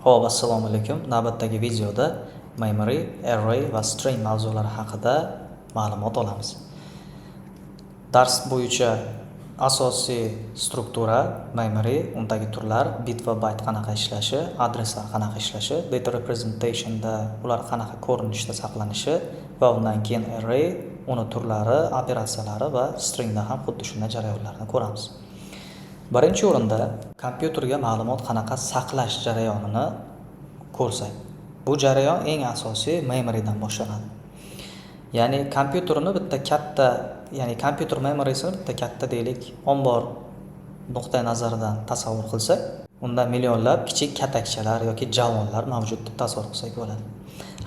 Xo'p, assalomu alaykum. Navbatdagi videoda memory, array va string mavzulari haqida ma'lumot olamiz. Dars bo'yicha asosiy struktura memory, undagi turlar, bit va byte qanaqa ishlashi, adreslar qanaqa ishlashi, data representationda ular qanaqa ko'rinishda saqlanishi va undan keyin array, uni turlari, operatsiyalari va stringda ham xuddi shunday jarayonlarni ko'ramiz. Birinchi o'rinda kompyuterga ma'lumot qanaqa saqlash jarayonini ko'rsak. Bu jarayon eng asosiy memorydan boshlanadi. Ya'ni kompyuterni bitta katta, ya'ni kompyuter memorysini bitta katta deylik, ombor nuqtai nazaridan tasavvur qilsak, unda millionlab kichik katakchalar yoki javonlar mavjud deb tasavvur qilsak bo'ladi.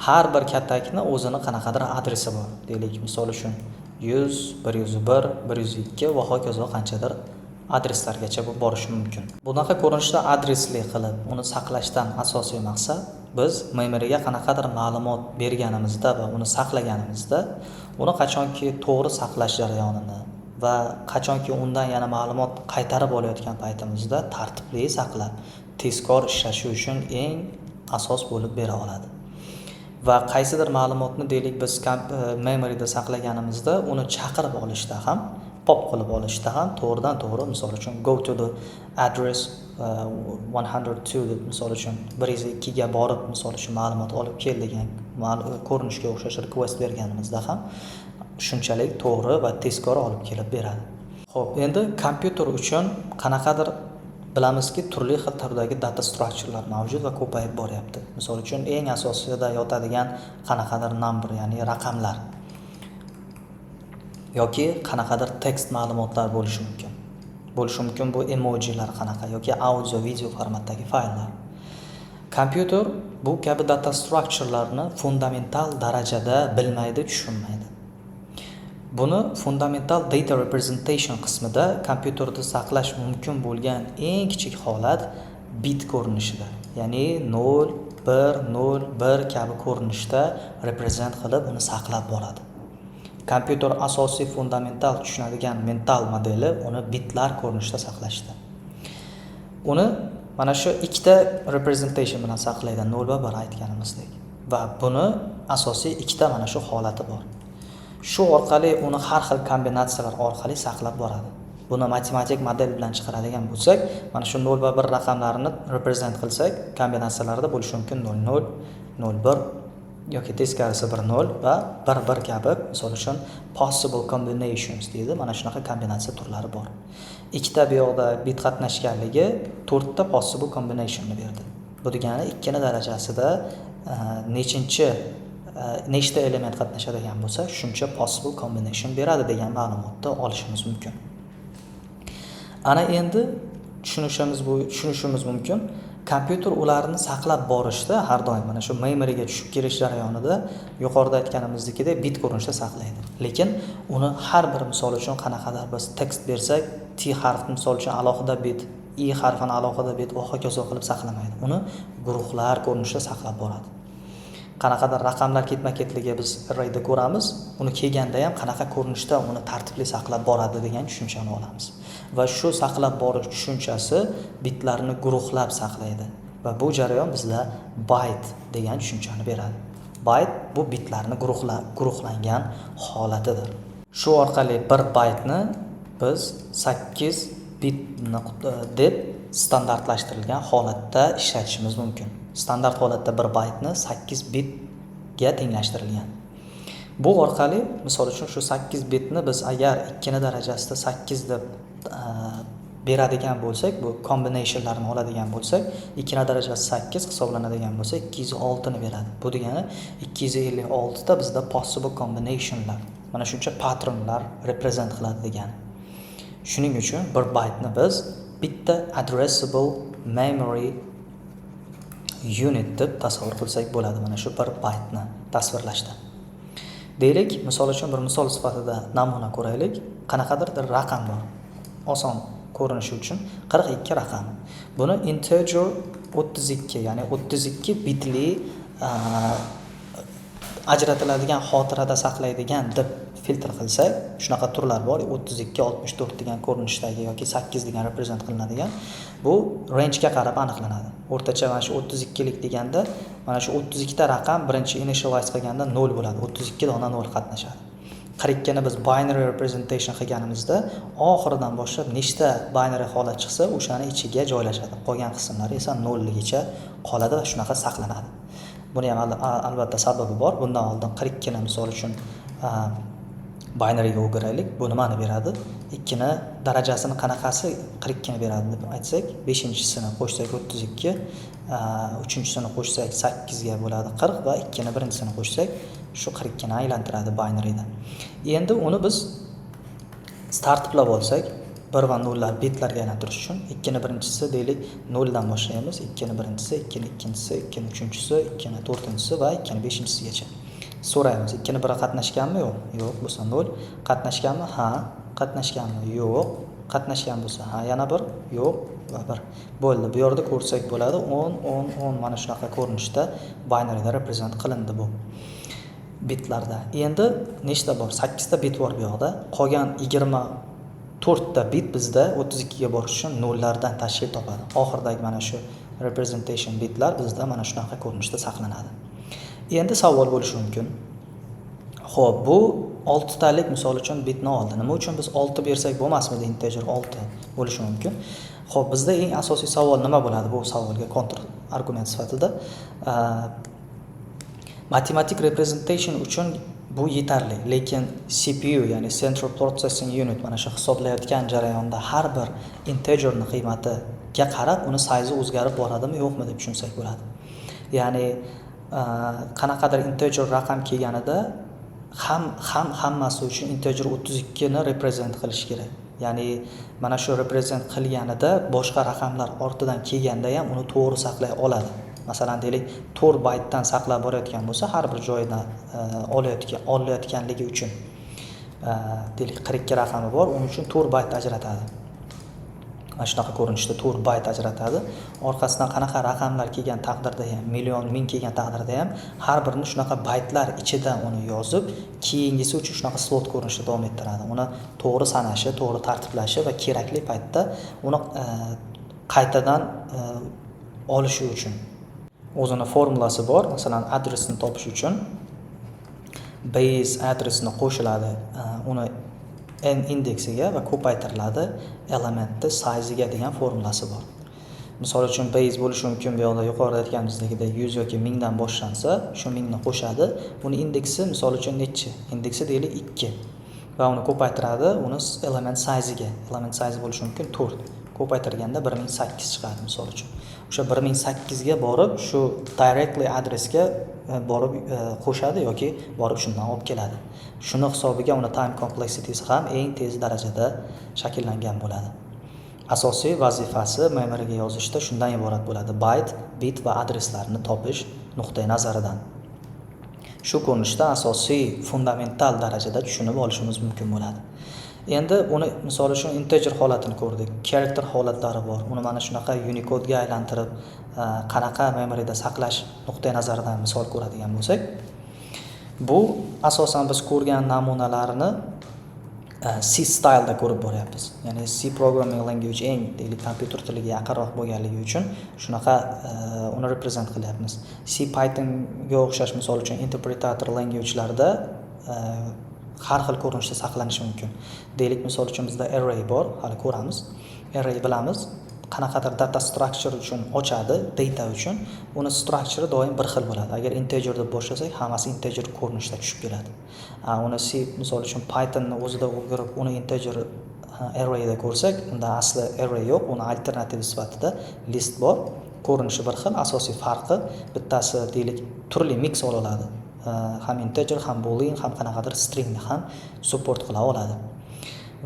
Har bir katakni o'zini qanaqadir adresi bor. Deylik, misol uchun 100, 101, 102 va hokazo qanchadir adreslargacha bu borishi mumkin. Bunaqa ko'rinishda adresli qilib uni saqlashdan asosiy maqsad biz memoryga qanaqadir ma'lumot berganimizda va uni saqlaganimizda uni qachonki to'g'ri saqlash jarayonini va qachonki undan yana ma'lumot qaytarib olayotgan paytimizda tartibli saqlab, tezkor ishlashi uchun eng asos bo'lib bera oladi. Va qaysidir ma'lumotni deylik biz memoryda saqlaganimizda uni chaqirib olishda ham, pop qilib olishda ham to'g'ridan to'g'ri, misol uchun go to the address 102 deb, misol uchun 102 ga borib, misol uchun ma'lumot olib kel degan ko'rinishga o'xshash request berganimizda ham shunchalik to'g'ri va tezkor olib kelib beradi. Xo'p, endi kompyuter uchun qanaqadir bilamizki, turli xil turdagi data structurelar mavjud va ko'payib boryapti. Misol uchun eng asosida yotadigan qanaqadir number, ya'ni raqamlar yoki qanaqadir tekst ma'lumotlar bo'lishi mumkin. Bu emojilar qanaqa yoki audio, video formatdagi fayllar. Kompyuter bu kabi data structurelarni fundamental darajada bilmaydi, tushunmaydi. Buni fundamental data representation qismida kompyuterda saqlash mumkin bo'lgan eng kichik holat bit ko'rinishida, ya'ni 0, 1, 0, 1 kabi ko'rinishda represent qilib uni saqlab boradi. Kompyuter asosiy fundamental tushunadigan mental modeli uni bitlar ko'rinishida saqlashda. Uni mana shu ikkita representation bilan saqlaydi, 0 va 1 aytganimizdek. Va buni asosiy ikkita mana shu holati bor. Shu orqali uni har xil kombinatsiyalar orqali saqlab boradi. Buni matematik model bilan chiqaradigan bo'lsak, mana shu 0 va 1 raqamlarini represent qilsak, kombinatsiyalarda bo'lishi mumkin 00, 01 yoki teskarisi 10 va 11 kabi, misol uchun possible combinations deydi. Mana shunaqa kombinatsiya turlari bor. Ikkita bu yoqda bit qatnashganligi 4 ta possible combinationni berdi. Bu degani 2 ni darajasida nechta element qatnashadigan bo'lsa, shuncha possible combination beradi degan ma'lumotni olishimiz mumkin. Ana endi tushunishimiz mumkin. Kompyuter ularni saqlab borishda har doim mana shu memoryga tushib kelish jarayonida yuqorida aytganimizdagidek bit ko'rinishda saqlaydi. Lekin uni har bir misol uchun qanaqadir biz tekst bersak, T harfi misol uchun alohida bit, I harfini alohida bit va hokazo qilib saqlamaydi. Uni guruhlar ko'rinishida saqlab boradi. Qanaqadir raqamlar ketma-ketligi biz arrayda ko'ramiz, uni kelganda ham qanaqa ko'rinishda uni tartibli saqlab boradi degan tushunchani olamiz. Va shu saqlab borish tushunchasi bitlarni guruhlab saqlaydi va bu jarayon bizda byte degan tushunchani beradi. Byte bu bitlarni guruhlangan holatidir. Shu orqali bir byteni biz 8 bitni deb standartlashtirilgan holatda ishlatishimiz mumkin. Standart holatda 1 byteni 8 bitga tenglashtirilgan. Bu orqali misol uchun shu 8 bitni biz agar 2 ni darajasida 8 deb beradigan bo'lsak, bu combinationlarni oladigan bo'lsak, 2 ni darajasi 8 hisoblanadigan bo'lsa 206 ni beradi. Bu degani 256 ta bizda possible combinationlar, mana shuncha patternlar represent qiladi degani. Shuning uchun 1 byteni biz bitta addressable memory unit deb tasavvur qilsak bo'ladi, mana shu 1 byteni tasvirlashda. Deylik, misol uchun bir misol sifatida namuna ko'raylik. Qanaqadir raqam bor. Oson ko'rinishi uchun 42 raqam. Buni integer 32, ya'ni 32 bitli ajratiladigan xotirada saqlaydigan deb filtr qilsak, shunaqa turlar bor. 32, 64 degan ko'rinishdagi yoki 8 degan reprezent qilinadigan. Bu range ga qarab aniqlanadi. O'rtacha mana shu 32 lik deganda, mana shu 32 ta raqam birinchi initialize qilganda 0 bo'ladi. 32 dona 0 qatnashadi. 42 ni biz binary representation qilganimizda, oxiridan boshlab nechta binary holat chiqsa, o'shani ichiga joylashadi. Qolgan qismlari esa 0 ligicha qoladi va shunaqa saqlanadi. Buni ham albatta sababi bor. Bundan oldin 42 ni misol uchun binary ga o'giraylik. Bu nimani beradi? 2 ni darajasini qanaqasi 42 ni beradi deb aytsak, 5-sini qo'shsak 32, 3-sini qo'shsak 8 ga bo'ladi 40 va 2 ni birinchisini qo'shsak shu 42 ni aylantiradi binary da. Endi uni biz tartiblab olsak, 1 va 0 lar bitlarga aylantirish uchun 2 ni birinchisi deylik 0 dan boshlaymiz. 2 ni birinchisi, 2 ni ikkinchisi, 2 ni uchinchisi, 2 ni to'rtinchisi va 2 ni beshinchisigacha. So'raymiz, 2 ni biri qatnashganmi? Yo'q. Yo'q bo'lsa 0. Qatnashganmi? Ha. Qatnashganmi? Yo'q. Qatnashgan bo'lsa ha, yana 1, yo'q va 1. Bo'ldi. Bu yerda ko'rsak bo'ladi 10 mana shunaqa ko'rinishda binary da represent qilindi bu bitlarda. Endi nechta bor? 8 ta bit bor bu yoqda. Qolgan 24 ta bit bizda 32 ga borish uchun 0 lardan tashkil topadi. Oxirdagi mana shu representation bitlar bizda mana shunaqa ko'rinishda saqlanadi. Endi savol bo'lishi mumkin. Xo'p, bu 6 talik misol uchun bitni oldi. Nima uchun biz 6 bersak bo'lmasmidi? Integer 6 bo'lishi mumkin. Xo'p, bizda eng asosiy savol nima bo'ladi bu savolga counter argument sifatida? Matematik representation uchun bu yetarli, lekin CPU, ya'ni Central Processing Unit mana shu hisoblayotgan jarayonda har bir integerning qiymatiga qarab uni size o'zgarib boradimi, yo'qmi deb tushunsak bo'ladi. Ya'ni qanaqadir integer raqam kelganida hammasi uchun integer 32 ni represent qilish kerak. Ya'ni mana shu represent qilganida boshqa raqamlar ortidan kelganda ham uni to'g'ri saqlay oladi. Masalan, deylik 4 baytdan saqlab borayotgan bo'lsa, har bir joyidan olayotganligi uchun deylik 42 raqami bor, uning uchun 4 bayt ajratadi. Mana shunaqa ko'rinishda 4 bayt ajratadi. Orqasidan qanaqa raqamlar kelgan taqdirda ham, million, ming kelgan taqdirda ham har birini shunaqa baytlar ichida uni yozib, keyingisi uchun shunaqa slot ko'rinishda davom ettiradi. Uni to'g'ri sanashi, to'g'ri tartiblashi va kerakli paytda uni qaytadan olishi uchun o'zini formulasi bor. Masalan, adresni topish uchun base adresni qo'shiladi, uni n indeksiga va ko'paytiriladi elementni size-ga degan formulasi bor. Misol uchun base bo'lishi mumkin, bu yoqda yuqorida aytganimizdagidek 100 yoki 1000 dan boshlansa, shu 1000 ni qo'shadi. Uni indeksi misol uchun nechi? Indeksi deylik 2 va uni ko'paytiradi uni element size-ga. Element size bo'lishi mumkin 4. Ko'paytirganda 1008 chiqadi misol uchun. O'sha 1008 ga borib, shu directly adresga borib qo'shadi yoki borib shundan olib keladi. Shuni hisobiga uni time complexity'si ham eng tez darajada shakllangan bo'ladi. Asosiy vazifasi memoryga yozishda shundan iborat bo'ladi: byte, bit va adreslarni topish nuqtai nazaridan. Shu ko'rinishda asosiy fundamental darajada tushunib olishimiz mumkin bo'ladi. Endi uni misol uchun integer holatini ko'rdik. Character holatlari bor. Uni mana shunaqa Unicode ga aylantirib, qanaqa memoryda saqlash nuqtai nazaridan misol ko'radigan bo'lsak, bu asosan biz ko'rgan namunalarni C style da ko'rib boryapmiz. Ya'ni C programming language eng deylik kompyuter tiliga yaqinroq bo'lganligi uchun shunaqa uni represent qilyapmiz. C Python ga o'xshash misol uchun interpretator language'larda har xil ko'rinishda saqlanishi mumkin. Deylik misol uchun bizda array bor, hali ko'ramiz. Array bilamiz, qanaqadir data structure uchun ochadi, data uchun. Uni structure doim bir xil bo'ladi. Agar integer deb boshlasak, hammasi integer ko'rinishda tushib keladi. Uni C misol uchun Pythonni o'zida o'girib, uni integer arrayda ko'rsak, unda asli array yo'q, uni alternativ sifatida list bor. Ko'rinishi bir xil, asosiy farqi bittasi deylik turli mix ola oladi. Ham integer, ham boolean, ham qanaqadir stringni ham support qila oladi.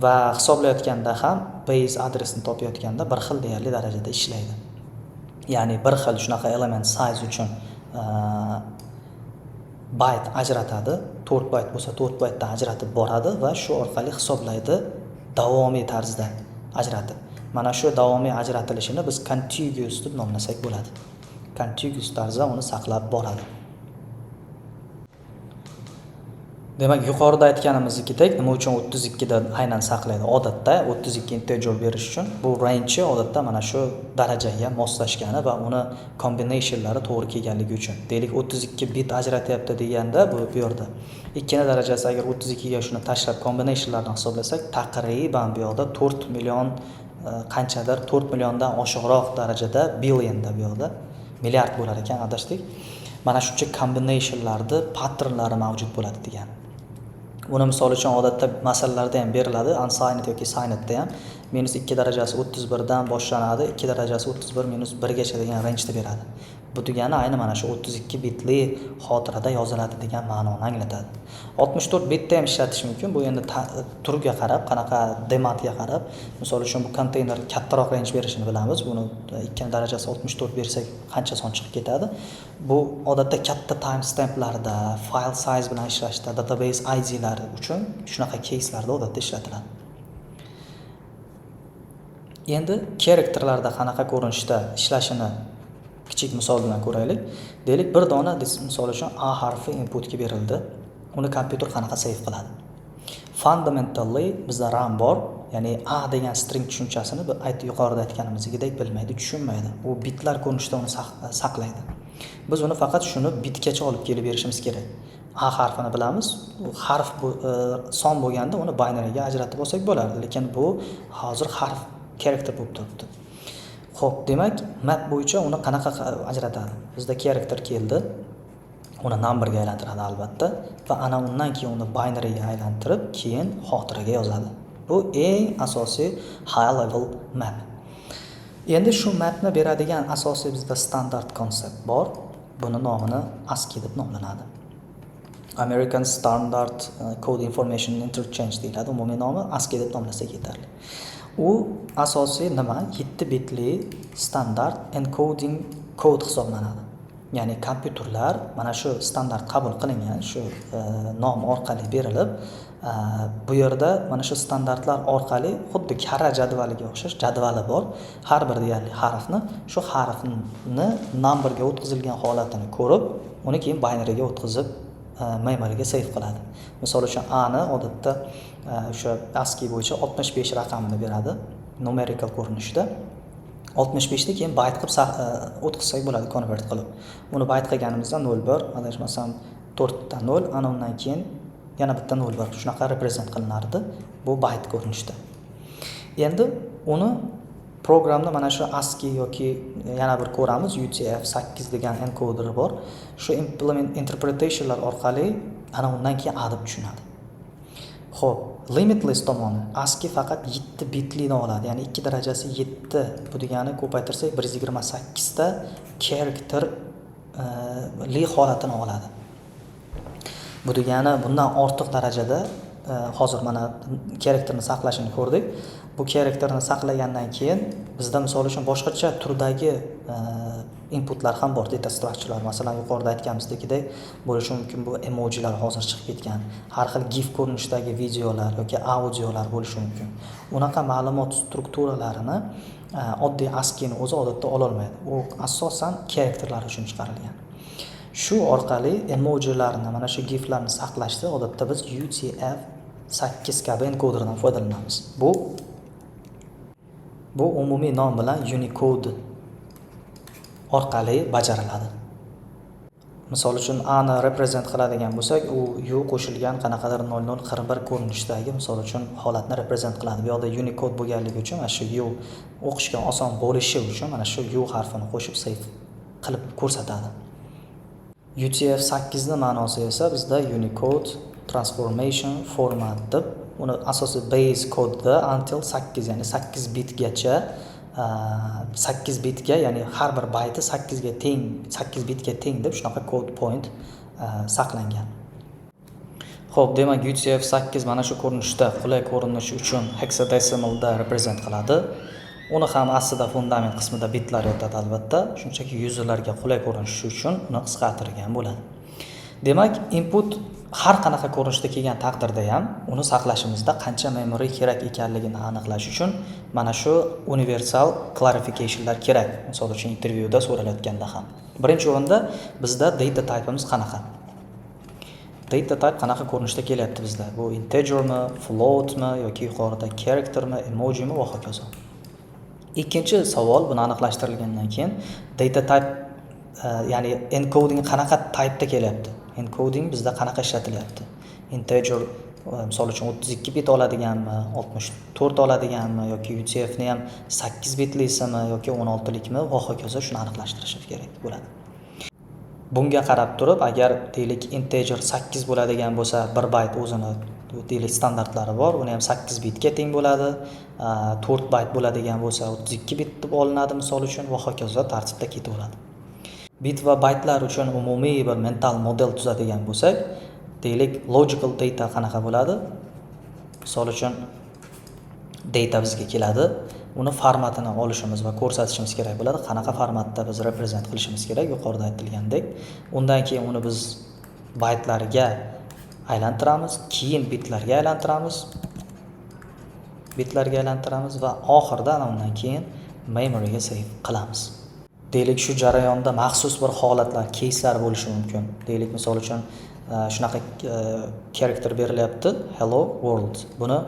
Va hisoblayotganda ham base adresni topayotganda bir xil deyarli darajada ishlaydi. Ya'ni bir xil shunaqa element size uchun byte ajratadi, 4 byte bo'lsa 4 byte dan ajratib boradi va shu orqali hisoblaydi davomiy tarzda ajratib. Mana shu davomiy ajratilishini biz contiguous deb nomlasak bo'ladi. Contiguous tarzda uni saqlab boradi. Demak, yuqorida aytganimizdek, nima uchun 32 da aynan saqlaydi? Odatda 32 integer berish uchun bu range odatda mana shu darajaga moslashgani va uni combinationlari to'g'ri kelganligi uchun. Deylik 32 bit ajratyapti deganda bu yerda ikkina darajasi agar 32 ga shuni tashlab combinationlarni hisoblasak, taqriban bu yoqda 4 million qanchadir 4 milliondan oshiqroq darajada billionda bu yoqda milliard bo'lar ekan adashdik. Mana shuncha combinationlarda patternlari mavjud bo'ladi degan. Buni misol uchun odatda masalalarda ham beriladi, unsigned yoki signedda ham -2 darajasi 31 dan boshlanadi, 2 darajasi 31 -1 gacha degan range'da beradi. Bu degani ayni mana shu 32 bitli xotirada yoziladi degan ma'noni anglatadi. 64 bitda ham ishlatish mumkin. Bu endi turiga qarab, qanaqa demandga qarab, misol uchun bu konteyner kattaroq range berishini bilamiz. Buni 2 darajasi 64 bersak qancha son chiqib ketadi? Bu odatda katta timestamplarda, file size bilan ishlashda, database ID'lari uchun shunaqa case'larda odatda ishlatiladi. Endi characterlarda qanaqa ko'rinishda ishlashini kichik misol bilan ko'raylik. Deylik, bir dona misol uchun A harfi inputga berildi. Uni kompyuter qanaqa save qiladi? Fundamentally bizda RAM bor, ya'ni A degan string tushunchasini yuqorida aytganimizdek bilmaydi, tushunmaydi. U bitlar ko'rinishida uni saqlaydi. Biz uni faqat shuni bitgacha olib kelib berishimiz kerak. A harfini bilamiz. Bu harf son bo'lganda uni binaryga ajratib olsak bo'lardi, lekin bu hozir harf character bo'lib turibdi. Xo'p, demak, map bo'yicha uni qanaqa ajratadi? Bizda character keldi. Uni numberga aylantiradi albatta va ana undan keyin uni binaryga aylantirib, keyin xotiraga yozadi. Bu eng asosiy high level map. Endi shu mapni beradigan asosiy bizda standard konsept bor. Buni nomini ASCII deb nomlanadi. American Standard Code Information Interchange deyiladi. Umumiy nomi ASCII deb nomlasak yetarli. U asosiy nima? 7 bitli standard encoding kod hisoblanadi. Ya'ni kompyuterlar mana shu standart qabul qilingan shu nom orqali berilib, bu yerda mana shu standartlar orqali xuddi karra jadvaliga o'xshash jadvali bor. Har bir deyarli harfni, shu harfni numberga o'tkazilgan holatini ko'rib, uni keyin binaryga o'tkazib memoryga save qiladi. Misol uchun A ni odatda o'sha ASCII bo'yicha 65 raqamini beradi numerical ko'rinishda. 65 ni keyin byte qilib o'tkazsak bo'ladi convert qilib. Buni byte qilganimizda 01, adashmasam 4 ta 0, ana undan keyin yana bitta 01 shunaqa represent qilinardi. Bu byte ko'rinishda. Endi uni programni mana shu ASCII yoki yana bir ko'ramiz, UTF-8 degan encoder bor. Shu interpretationlar orqali ana undan keyin A deb tushunadi. Xo'p, limitless tomoni ASCII faqat 7 bitlini oladi, ya'ni 2 darajasi 7. Bu degani ko'paytirsak 128 ta character li holatini oladi. Bu degani bundan ortiq darajada hozir mana characterni saqlashini ko'rdik. Bu characterni saqlagandan keyin bizda misol uchun boshqacha turdagi inputlar ham bor, data structurelar. Masalan, yuqorida aytganimizdagidek bo'lishi mumkin, bu emojilar hozir chiqib ketgan. Har xil GIF ko'rinishdagi videolar yoki audiolar bo'lishi mumkin. Unaqa ma'lumot strukturalarini oddiy ASCII ni o'zi odatda ola olmaydi. U asosan characterlar uchun chiqarilgan. Shu orqali emojilarni, mana shu GIFlarni saqlashda odatda biz UTF-8 kabi encoderdan foydalanamiz. Bu umumiy nom bilan Unicode orqali bajariladi. Misol uchun A ni represent qiladigan bo'lsak, u U qo'shilgan qanaqadir 0041 ko'rinishdagi misol uchun holatni represent qiladi. Bu yoqda Unicode bo'lganligi uchun mana shu U o'qishga oson bo'lishi uchun mana shu U harfini qo'shib save qilib ko'rsatadi. UTF-8 ning ma'nosi esa bizda Unicode Transformation Format deb, uni asosiy base kodda until 8, ya'ni 8 bitgacha 8 bitga, ya'ni har bir bayti 8 ga teng, 8 bitga teng deb shunaqa code point saqlangan. Xo'p, demak UTF-8 mana shu ko'rinishda qulay ko'rinish uchun hexadecimalda represent qiladi. Uni ham aslida fundament qismida bitlar yotadi albatta, shunchaki userlarga qulay ko'rinishi uchun uni qisqartirgan bo'ladi. Demak, input har qanaqa ko'rinishda kelgan taqdirda ham uni saqlashimizda qancha memory kerak ekanligini aniqlash uchun mana shu universal clarificationlar kerak. Misol uchun intervyuda so'ralayotganda ham. Birinchi o'rinda bizda data type'imiz qanaqa? data type qanaqa ko'rinishda kelyapti bizda? Bu integermi, floatmi yoki yuqorida charactermi, emojimi va hokazo. Ikkinchi savol buni aniqlashtirilgandan keyin data type ya'ni encoding qanaqa type'da kelyapti? Encoding bizda qanaqa ishlatilyapti? Integer misol uchun 32 bit oladiganmi, 64 oladiganmi yoki UTF ni ham 8 bitlisimi yoki 16 likmi va hokazo shuni aniqlashtirish kerak bo'ladi. Bunga qarab turib, agar deylik integer 8 bo'ladigan bo'lsa, 1 byte o'zini deylik standartlari bor, uni ham 8 bitga teng bo'ladi. 4 byte bo'ladigan bo'lsa 32 bit deb olinadi misol uchun va hokazo tartibda ketaveradi. Bit va baytlar uchun umumiy bir mental model tuzadigan bo'lsak, deylik logical data qanaqa bo'ladi? Misol uchun data bizga keladi, uni formatini olishimiz va ko'rsatishimiz kerak bo'ladi. Qanaqa formatda biz represent qilishimiz kerak, yuqorida aytilgandek. Undan keyin uni biz baytlarga aylantiramiz, keyin bitlarga aylantiramiz va oxirida undan keyin memoryga save qilamiz. Deylik shu jarayonda maxsus bir holatlar, case'lar bo'lishi mumkin. Deylik misol uchun shunaqa character berilyapti, hello world. Buni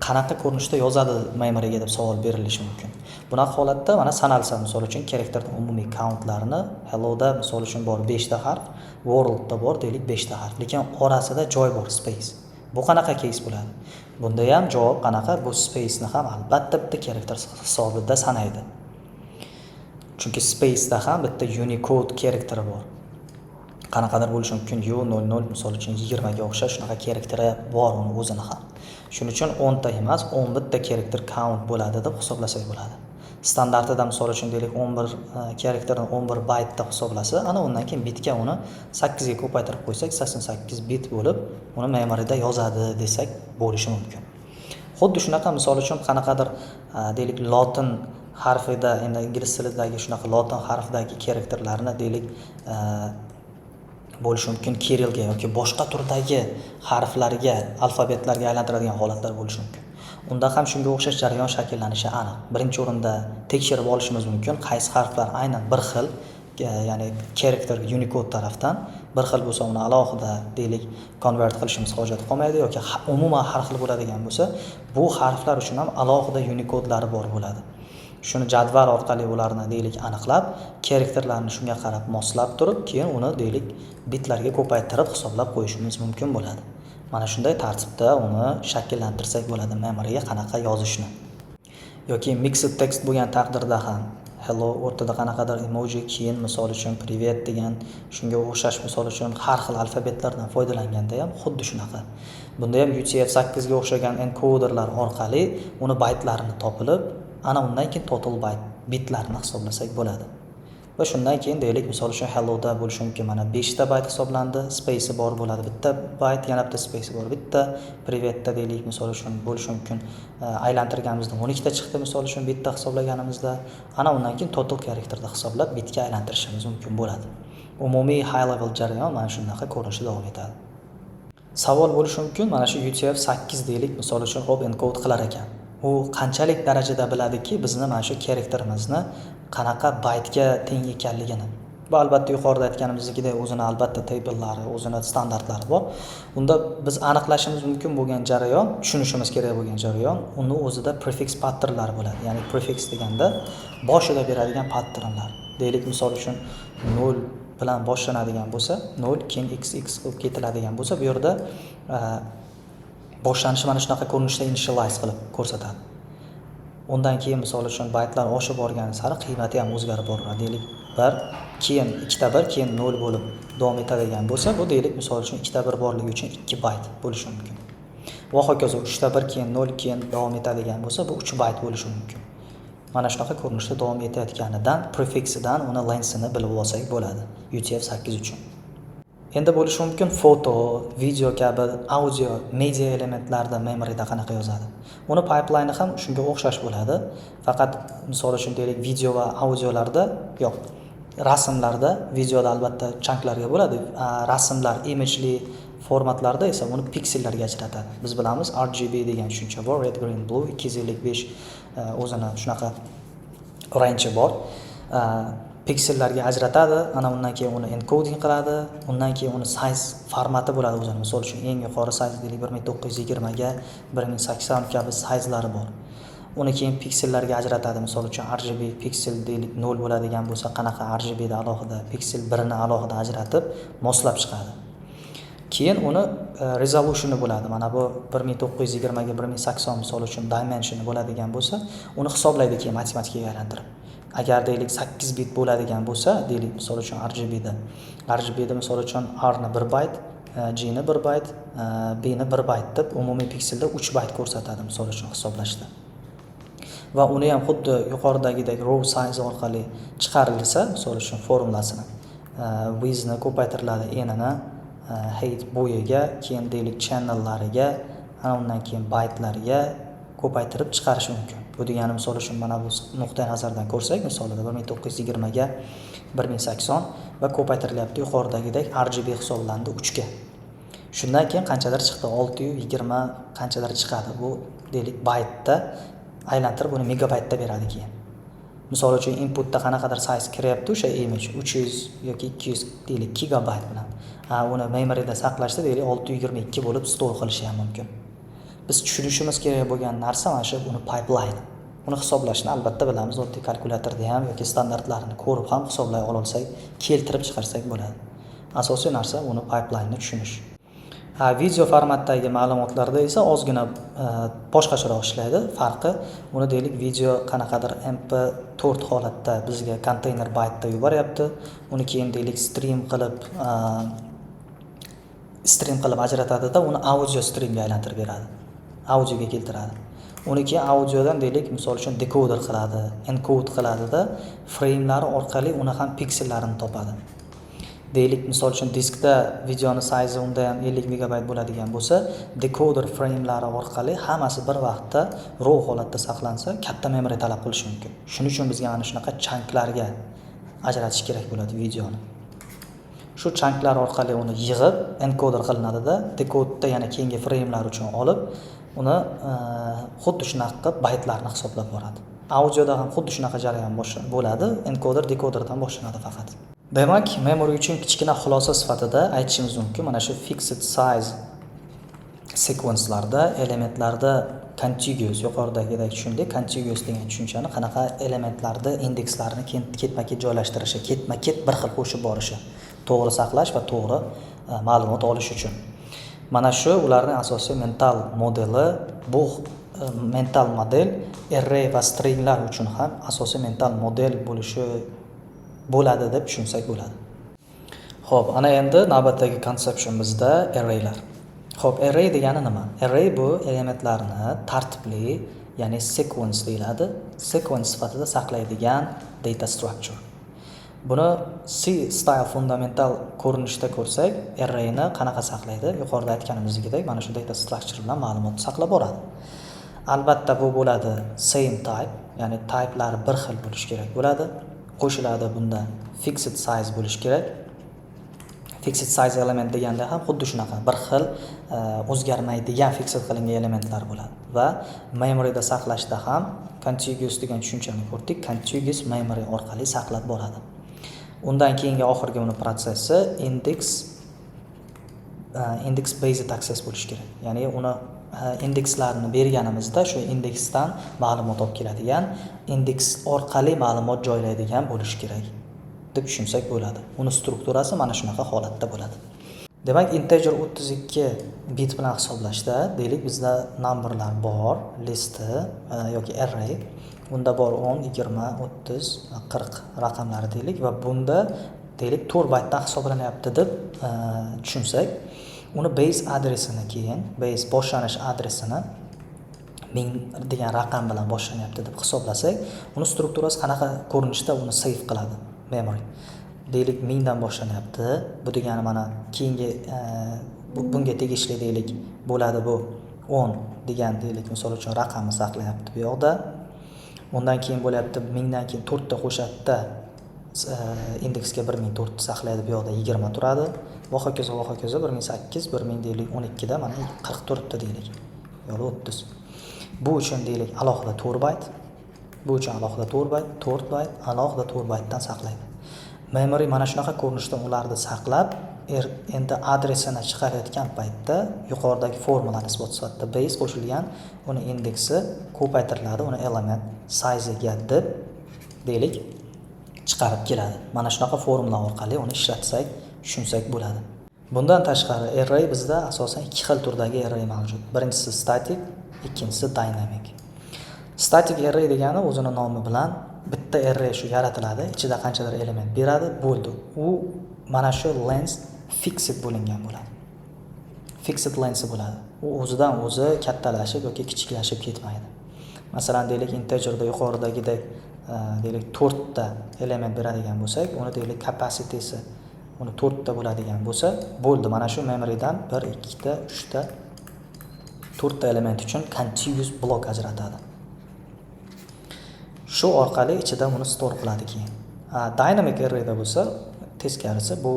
qanaqa ko'rinishda yozadi memoryga deb savol berilishi mumkin. Bunaqa holatda mana sanalsa, misol uchun characterning umumiy countlarini hello da misol uchun bor 5 ta harf, world da bor deylik 5 ta harf, lekin orasida joy bor, space. Bu qanaqa case bo'ladi? Bunda ham javob qanaqa? Bu space ni ham albatta bitta character hisobida sanaydi. Chunki space da ham bitta Unicode characteri bor. Qanaqadir bo'lishi mumkin, U00 misol uchun 20 ga o'xshash shunaqa characteri bor uni o'zini ham. Shuning uchun 10 ta emas, 11 ta character count bo'ladi deb hisoblasak bo'ladi. Standartida misol uchun deylik 11 characterni 11 byte da hisoblasa, ana undan keyin bitga uni 8 ga ko'paytirib qo'ysak, 88 bit bo'lib, uni memoryda yozadi desak bo'lishi mumkin. Xuddi shunaqa misol uchun qanaqadir deylik lotin harfida, endi ingliz tilidagi shunaqa lotin harfidagi characterlarni deylik bo'lishi mumkin Kirillga yoki boshqa turdagi harflarga, alfabetlarga aylantiradigan holatlar bo'lishi mumkin. Unda ham shunga o'xshash jarayon shakllanishi aniq. Birinchi o'rinda tekshirib olishimiz mumkin, qaysi harflar aynan bir xil, ya'ni character Unicode tarafdan bir xil bo'lsa, uni alohida deylik convert qilishimiz hojat qolmaydi yoki umuman har xil bo'ladigan bo'lsa, bu harflar uchun ham alohida Unicode'lari bor bo'ladi. Shuni jadval orqali ularni deylik aniqlab, characterlarni shunga qarab moslab turib, keyin uni deylik bitlarga ko'paytirib hisoblab qo'yishimiz mumkin bo'ladi. Mana shunday tartibda uni shakllantirsak bo'ladi memoryga qanaqa yozishni. Yoki mixed text bo'lgan taqdirda ham hello o'rtada qanaqadir emoji, keyin misol uchun privet degan shunga o'xshash misol uchun har xil alfabetlardan foydalanganda ham xuddi shunaqa. Bunda ham UTF-8 ga o'xshagan encoderlar orqali uni baytlarini topilib, ana undan keyin total byte bitlarni hisoblasak bo'ladi. Va shundan keyin deylik misol uchun hello da bo'lishi mumkin, mana 5 ta byte hisoblandi, space bor bo'ladi, bitta byte, yana bitta space bor, bitta privet da deylik misol uchun bo'lishi mumkin. Aylantirganimizda 12 ta chiqdi misol uchun bitta hisoblaganimizda, ana undan keyin total characterda hisoblab bitga aylantirishimiz mumkin bo'ladi. Umumiy high level jarayon mana shunaqa ko'rinishda davom etadi. Savol bo'lishi mumkin, mana shu UTF-8 deylik misol uchun hop encode qilar ekan. U qanchalik darajada biladiki bizni mana shu characterimizni qanaqa bytega teng ekanligini. Bu albatta yuqorida aytganimizdagidek o'zini albatta tablelari, o'zini standartlari bor. Unda biz aniqlashimiz mumkin bo'lgan jarayon, tushunishimiz kerak bo'lgan jarayon, uni o'zida prefix patternlar bo'ladi. Ya'ni prefix deganda boshida beradigan patternlar. Deylik misol uchun 0 bilan boshlanadigan bo'lsa, 0 keyin xx qilib ketiladigan bo'lsa, bu yerda boshlanishi mana shunaqa ko'rinishda initialize qilib ko'rsatadi. Undan keyin misol uchun baytlar oshib borgani sari qiymati ham o'zgarib boradi. Deylik 1, keyin 2 ta 1, keyin 0 bo'lib davom etadigan bo'lsa, bu deylik misol uchun 2 ta 1 borligi uchun 2 byte bo'lishi mumkin. Va hokazo 3 ta 1, keyin 0, keyin davom etadigan bo'lsa, bu 3 byte bo'lishi mumkin. Mana shunaqa ko'rinishda davom etayotganidan, prefixidan uni lensini bilib olsak bo'ladi UTF-8 uchun. Endi bo'lishi mumkin foto, video kabi audio, media elementlarda memoryda qanaqa yozadi. Uni pipeline ham shunga o'xshash bo'ladi. Faqat misol uchun deylik video va audiolarda yo'q. Rasmlarda, videoda albatta chunklarga bo'ladi. Rasmlar imageli formatlarda esa uni piksellarga ajratadi. Biz bilamiz RGB degan tushuncha bor, red, green, blue 255 o'zini shunaqa range bor. piksellarga ajratadi, ana undan keyin uni encoding qiladi, undan keyin uni size formati bo'ladi o'zini. Misol uchun eng yuqori size deylik 1920 ga 1080 kabi sizlari bor. Uni keyin piksellarga ajratadi. Misol uchun RGB piksel deylik 0 bo'ladigan bo'lsa, qanaqa RGB da alohida, piksel 1 ni alohida ajratib moslab chiqadi. Keyin uni resolusioni bo'ladi. Mana bu 1920 ga 1080 misol uchun dimensioni bo'ladigan bo'lsa, uni hisoblaydi keyin matematikaga aylantirib. Agar deylik 8 bit bo'ladigan bo'lsa, deylik misol uchun RGB da misol uchun R ni 1 byte, G ni 1 byte, B ni 1 byte deb umumiy pikselda 3 byte ko'rsatadi misol uchun hisoblashda. Va uni ham xuddi yuqoridagidek row size orqali chiqarilsa, misol uchun formulasini width ni ko'paytiriladi, enini height bo'yiga, keyin deylik channellariga, ana undan keyin bytelariga ko'paytirib chiqarish mumkin. Bu degani misol uchun mana bu nuqtai nazardan ko'rsak, misolida 1920 ga 1080 va ko'paytirilyapti yuqoridagidek RGB hisoblandi 3 ga. Shundan keyin qanchadir chiqdi? 620 qanchadir chiqadi. Bu deylik bytda aylantirib uni megabaytda beradi keyin. Misol uchun inputda qanaqadir size kiryapti o'sha image 300 yoki 200 deylik gigabayt bilan. Uni memoryda saqlashda deylik 622 bo'lib store qilish ham mumkin. Biz tushunishimiz kerak bo'lgan narsa mana shu uni pipeline. Uni hisoblashni albatta bilamiz, oddiy kalkulyatorda ham yoki standartlarini ko'rib ham hisoblay olsak, keltirib chiqarsak bo'ladi. Asosiy narsa uni pipeline ni tushunish. Video formatdagi ma'lumotlarda esa ozgina boshqacharoq ishlaydi. Farqi, uni deylik video qanaqadir MP4 holatda bizga konteyner byte'da yuboryapti. Uni keyin deylik stream qilib ajratadi-da, uni audio streamga aylantirib beradi. Audioga keltiradi. Uni keyin audiodan deylik misol uchun decoder qiladi, encode qiladi-da, framelari orqali uni ham piksellarini topadi. Deylik misol uchun diskda videoni size unda ham 50 megabayt bo'ladigan bo'lsa, decoder framelari orqali hammasi bir vaqtda raw holatda saqlansa, katta memory talab qilishi mumkin. Shuning uchun bizga mana shunaqa chunklarga ajratish kerak bo'ladi videoni. Shu chunklar orqali uni yig'ib encoder qilinadi-da, decoderda yana keyingi framelar uchun olib, uni xuddi shunaqa qilib baytlarni hisoblab boradi. Audioda ham xuddi shunaqa jarayon bo'ladi, encoder decoderdan boshlanadi faqat. Demak, memory uchun kichkina xulosa sifatida aytishimiz mumkin, mana shu fixed size sekvenslarda elementlarda contiguous, yuqoridagidek tushundik, contiguous degan tushunchani qanaqa elementlarda indekslarni ketma-ket joylashtirishi, ketma-ket bir xil qo'shib borishi, to'g'ri saqlash va to'g'ri ma'lumot olish uchun. Mana shu ularning asosiy mental modeli. Bu mental model array va stringlar uchun ham asosiy mental model bo'ladi deb tushunsak bo'ladi. Xo'p, ana endi navbatdagi conception bizda arraylar. Xo'p, array degani nima? Array bu elementlarni tartibli, ya'ni sequence deyiladi. Sequence sifatida saqlaydigan data structure. Buni C style fundamental ko'rinishda ko'rsak, arrayni qanaqa saqlaydi? Yuqorida aytganimizdek, mana shu data structure bilan ma'lumotni saqlab boradi. Albatta bu bo'ladi same type, ya'ni typelari bir xil bo'lishi kerak bo'ladi. Qo'shiladi bunda fixed size bo'lishi kerak. Fixed size element deganda ham xuddi shunaqa bir xil o'zgarmaydigan fixed qilingan elementlar bo'ladi va memoryda saqlashda ham contiguous degan tushunchani ko'rdik. Contiguous memory orqali saqlab boradi. Undan keyingi oxirgi uni protsessi index based access bo'lishi kerak. Ya'ni uni indekslarni berganimizda shu indeksdan ma'lumot olib keladigan, indeks orqali ma'lumot joylaydigan bo'lishi kerak deb tushunsak bo'ladi. Uni strukturasi mana shunaqa holatda bo'ladi. Demak, integer 32 bit bilan hisoblashda deylik bizda numberlar bor, listi yoki array. Bunda bor 10, 20, 30, 40 raqamlari deylik va bunda deylik 4 baytdan hisoblanyapti deb tushunsak, uni base adresini keyin base boshlanish adresini 1000 degan raqam bilan boshlanyapti deb hisoblasak, uni strukturasi qanaqa ko'rinishda uni save qiladi memory. Deylik 1000 dan boshlanyapti. Bu degani mana keyingi bunga tegishli deylik bo'ladi bu 10 degan deylik misol uchun raqamni saqlayapti bu yoqda. Undan keyin bo'lyapti 1000 dan keyin 4 ta qo'shatda indeksga 1004 saqlaydi, bu yoqda 20 turadi. Va hokazo 1008, 1000 deylik 12 da mana 44 ta deylik. Yo'li 30. Bu uchun deylik alohida 4 byte. Bu uchun alohida 4 byte, 4 byte, alohida 4 bytedan saqlaydi. memory mana shunaqa ko'rinishda ularni saqlab, endi adresini chiqarayotgan paytda yuqoridagi formulani isbot sifatida base qo'shilgan, uni indeksi ko'paytiriladi, uni element size'iga deb deylik chiqarib keladi. Mana shunaqa formula orqali uni ishlatsak, tushunsak bo'ladi. Bundan tashqari array bizda asosan ikki xil turdagi array mavjud. Birinchisi static, ikkinchisi dynamic. Static array degani o'zining nomi bilan bitta array shu yaratiladi, ichida qanchadir element beradi, bo'ldi. U mana shu length fixed bo'lingan bo'ladi. Fixed length bo'ladi. U o'zidan o'zi kattalashib yoki kichiklashib ketmaydi. Masalan, deylik integerda yuqoridagidek deylik 4 ta element beradigan bo'lsak, uni deylik capacitysi uni 4 ta bo'ladigan bo'lsa, bo'ldi. Mana shu memorydan 1, 2 ta, 3 ta 4 ta element uchun contiguous block ajratadi. Shu orqali ichida uni store qiladi keyin. Dynamic arrayda bo'lsa, teskarisi, bu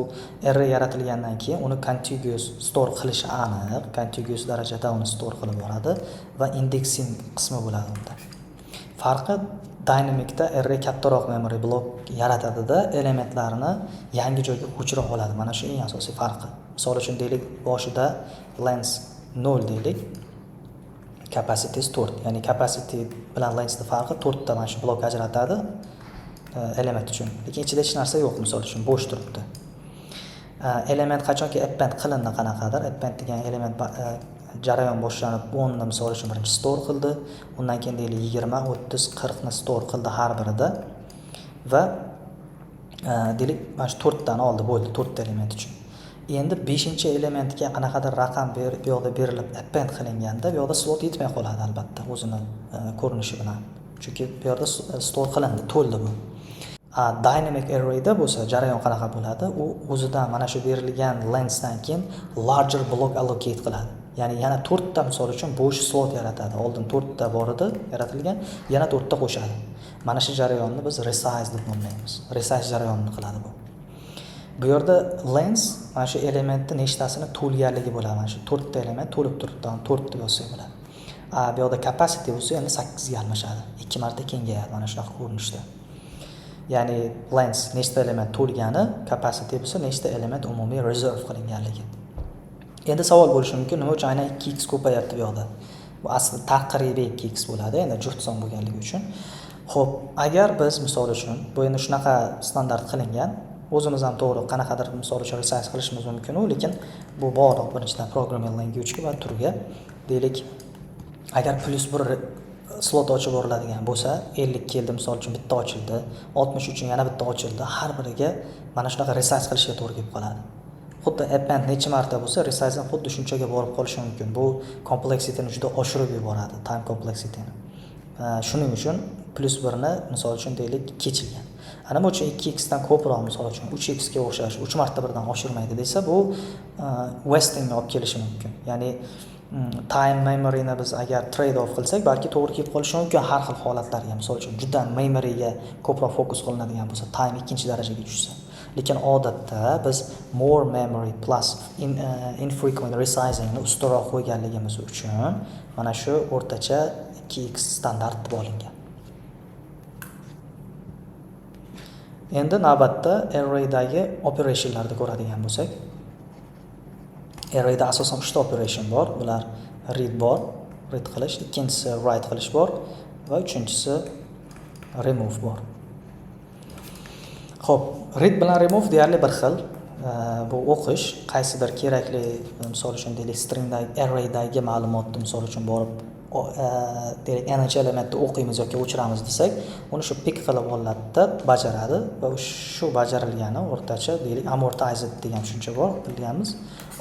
array yaratilgandan keyin uni contiguous store qilishi aniq, contiguous darajada uni store qilib boradi va indexing qismi bo'ladi unda. Farqi dynamicda array kattaroq memory block yaratadi-da, elementlarni yangi joyga ko'chira oladi. Mana shu eng asosiy farqi. Misol uchun deylik, boshida length 0 deylik, capacity 4. Ya'ni capacity bilan lengthning farqi 4 ta mana shu blok ajratadi element uchun. Lekin ichida hech narsa yo'q, misol uchun bo'sh turibdi. Element qachonki append qilindi qanaqadir, append degan element jarayon boshlanib 10 ni misol uchun birinchi store qildi, undan keyin deylik 20, 30, 40 ni store qildi har birida va deylik mana shu 4 tani oldi, bo'ldi 4 ta element uchun. Endi 5-elementga qanaqadir raqam bu yoqda berilib append qilinganda, bu yoqda slot yetmay qoladi albatta o'zining ko'rinishi bilan. Chunki bu yerda store qilindi, to'ldi bu. Dynamic arrayda bo'lsa jarayon qanaqa bo'ladi? U o'zidan mana shu berilgan lengthdan keyin larger block allocate qiladi. Ya'ni yana 4 ta misol uchun bo'sh slot yaratadi. Oldin 4 ta bor edi, yaratilgan, yana 4 ta qo'shadi. Mana shu jarayonni biz resize deb nomlaymiz. Resize jarayonini qiladi bu. Bu yerda length mana shu elementning nechtasini to'lganligi bo'ladi. Mana shu 4 ta element to'lib turibdi, 4 deb yozsak bo'ladi. Bu yerda capacity bo'lsa endi 8 ga almashadi. 2 marta kengayadi mana shunaqa ko'rinishda. Ya'ni length nechta element to'lgani, capacity bo'lsa nechta element umumiy reserve qilinganligi. Endi savol bo'lishi mumkin, nima uchun aynan 2x ko'payapti bu yoqda? Bu aslida taqribiy 2x bo'ladi, endi juft son bo'lganligi uchun. Xo'p, agar biz misol uchun bu endi shunaqa standart qilingan, o'zimiz ham to'g'ri qanaqadir misol uchun resize qilishimiz mumkin, lekin bu bog'liq birinchidan programming language va turga. Deylik, agar +1 slot ochib yuboriladigan bo'lsa, 50 keldi misol uchun bitta ochildi, 60 uchun yana bitta ochildi, har biriga mana shunaqa resize qilishga to'g'ri kelib qoladi. Xuddi append necha marta bo'lsa, resize ham xuddi shunchaga borib qolishi mumkin. Bu complexityni juda oshirib yuboradi, time complexityni. Shuning uchun +1 ni misol uchun deylik kechilgan. Nima uchun 2x dan ko'proq misol uchun 3x ga o'xshash 3 marta birdan oshirmaydi desa, bu wasting olib kelishi mumkin. Ya'ni time memoryni biz agar trade off qilsak, balki to'g'ri kelib qolishi mumkin har xil holatlarga. Misol uchun juda memoryga ko'proq fokus qilinadigan bo'lsa, time ikkinchi darajaga tushsa. Lekin odatda biz more memory plus infrequent resizing ni ustunroq qo'yganligimiz uchun mana shu o'rtacha 2x standart deb olingan. Endi navbatda arraydagi operationlarni ko'radigan bo'lsak, arrayda asosan 3 ta operation bor. Bular read bor, read qilish, ikkinchisi write qilish bor va uchinchisi remove bor. Xo'p, read bilan remove deyarli bir xil. Bu o'qish, qaysidir kerakli, misol uchun deylik stringdagi arraydagi ma'lumotni misol uchun borib deylik n elementni o'qiymiz yoki o'chiramiz desak, uni shu pick qilib oladida bajaradi va shu bajarilgani o'rtacha deylik amortized degan tushuncha bor, bilganmiz.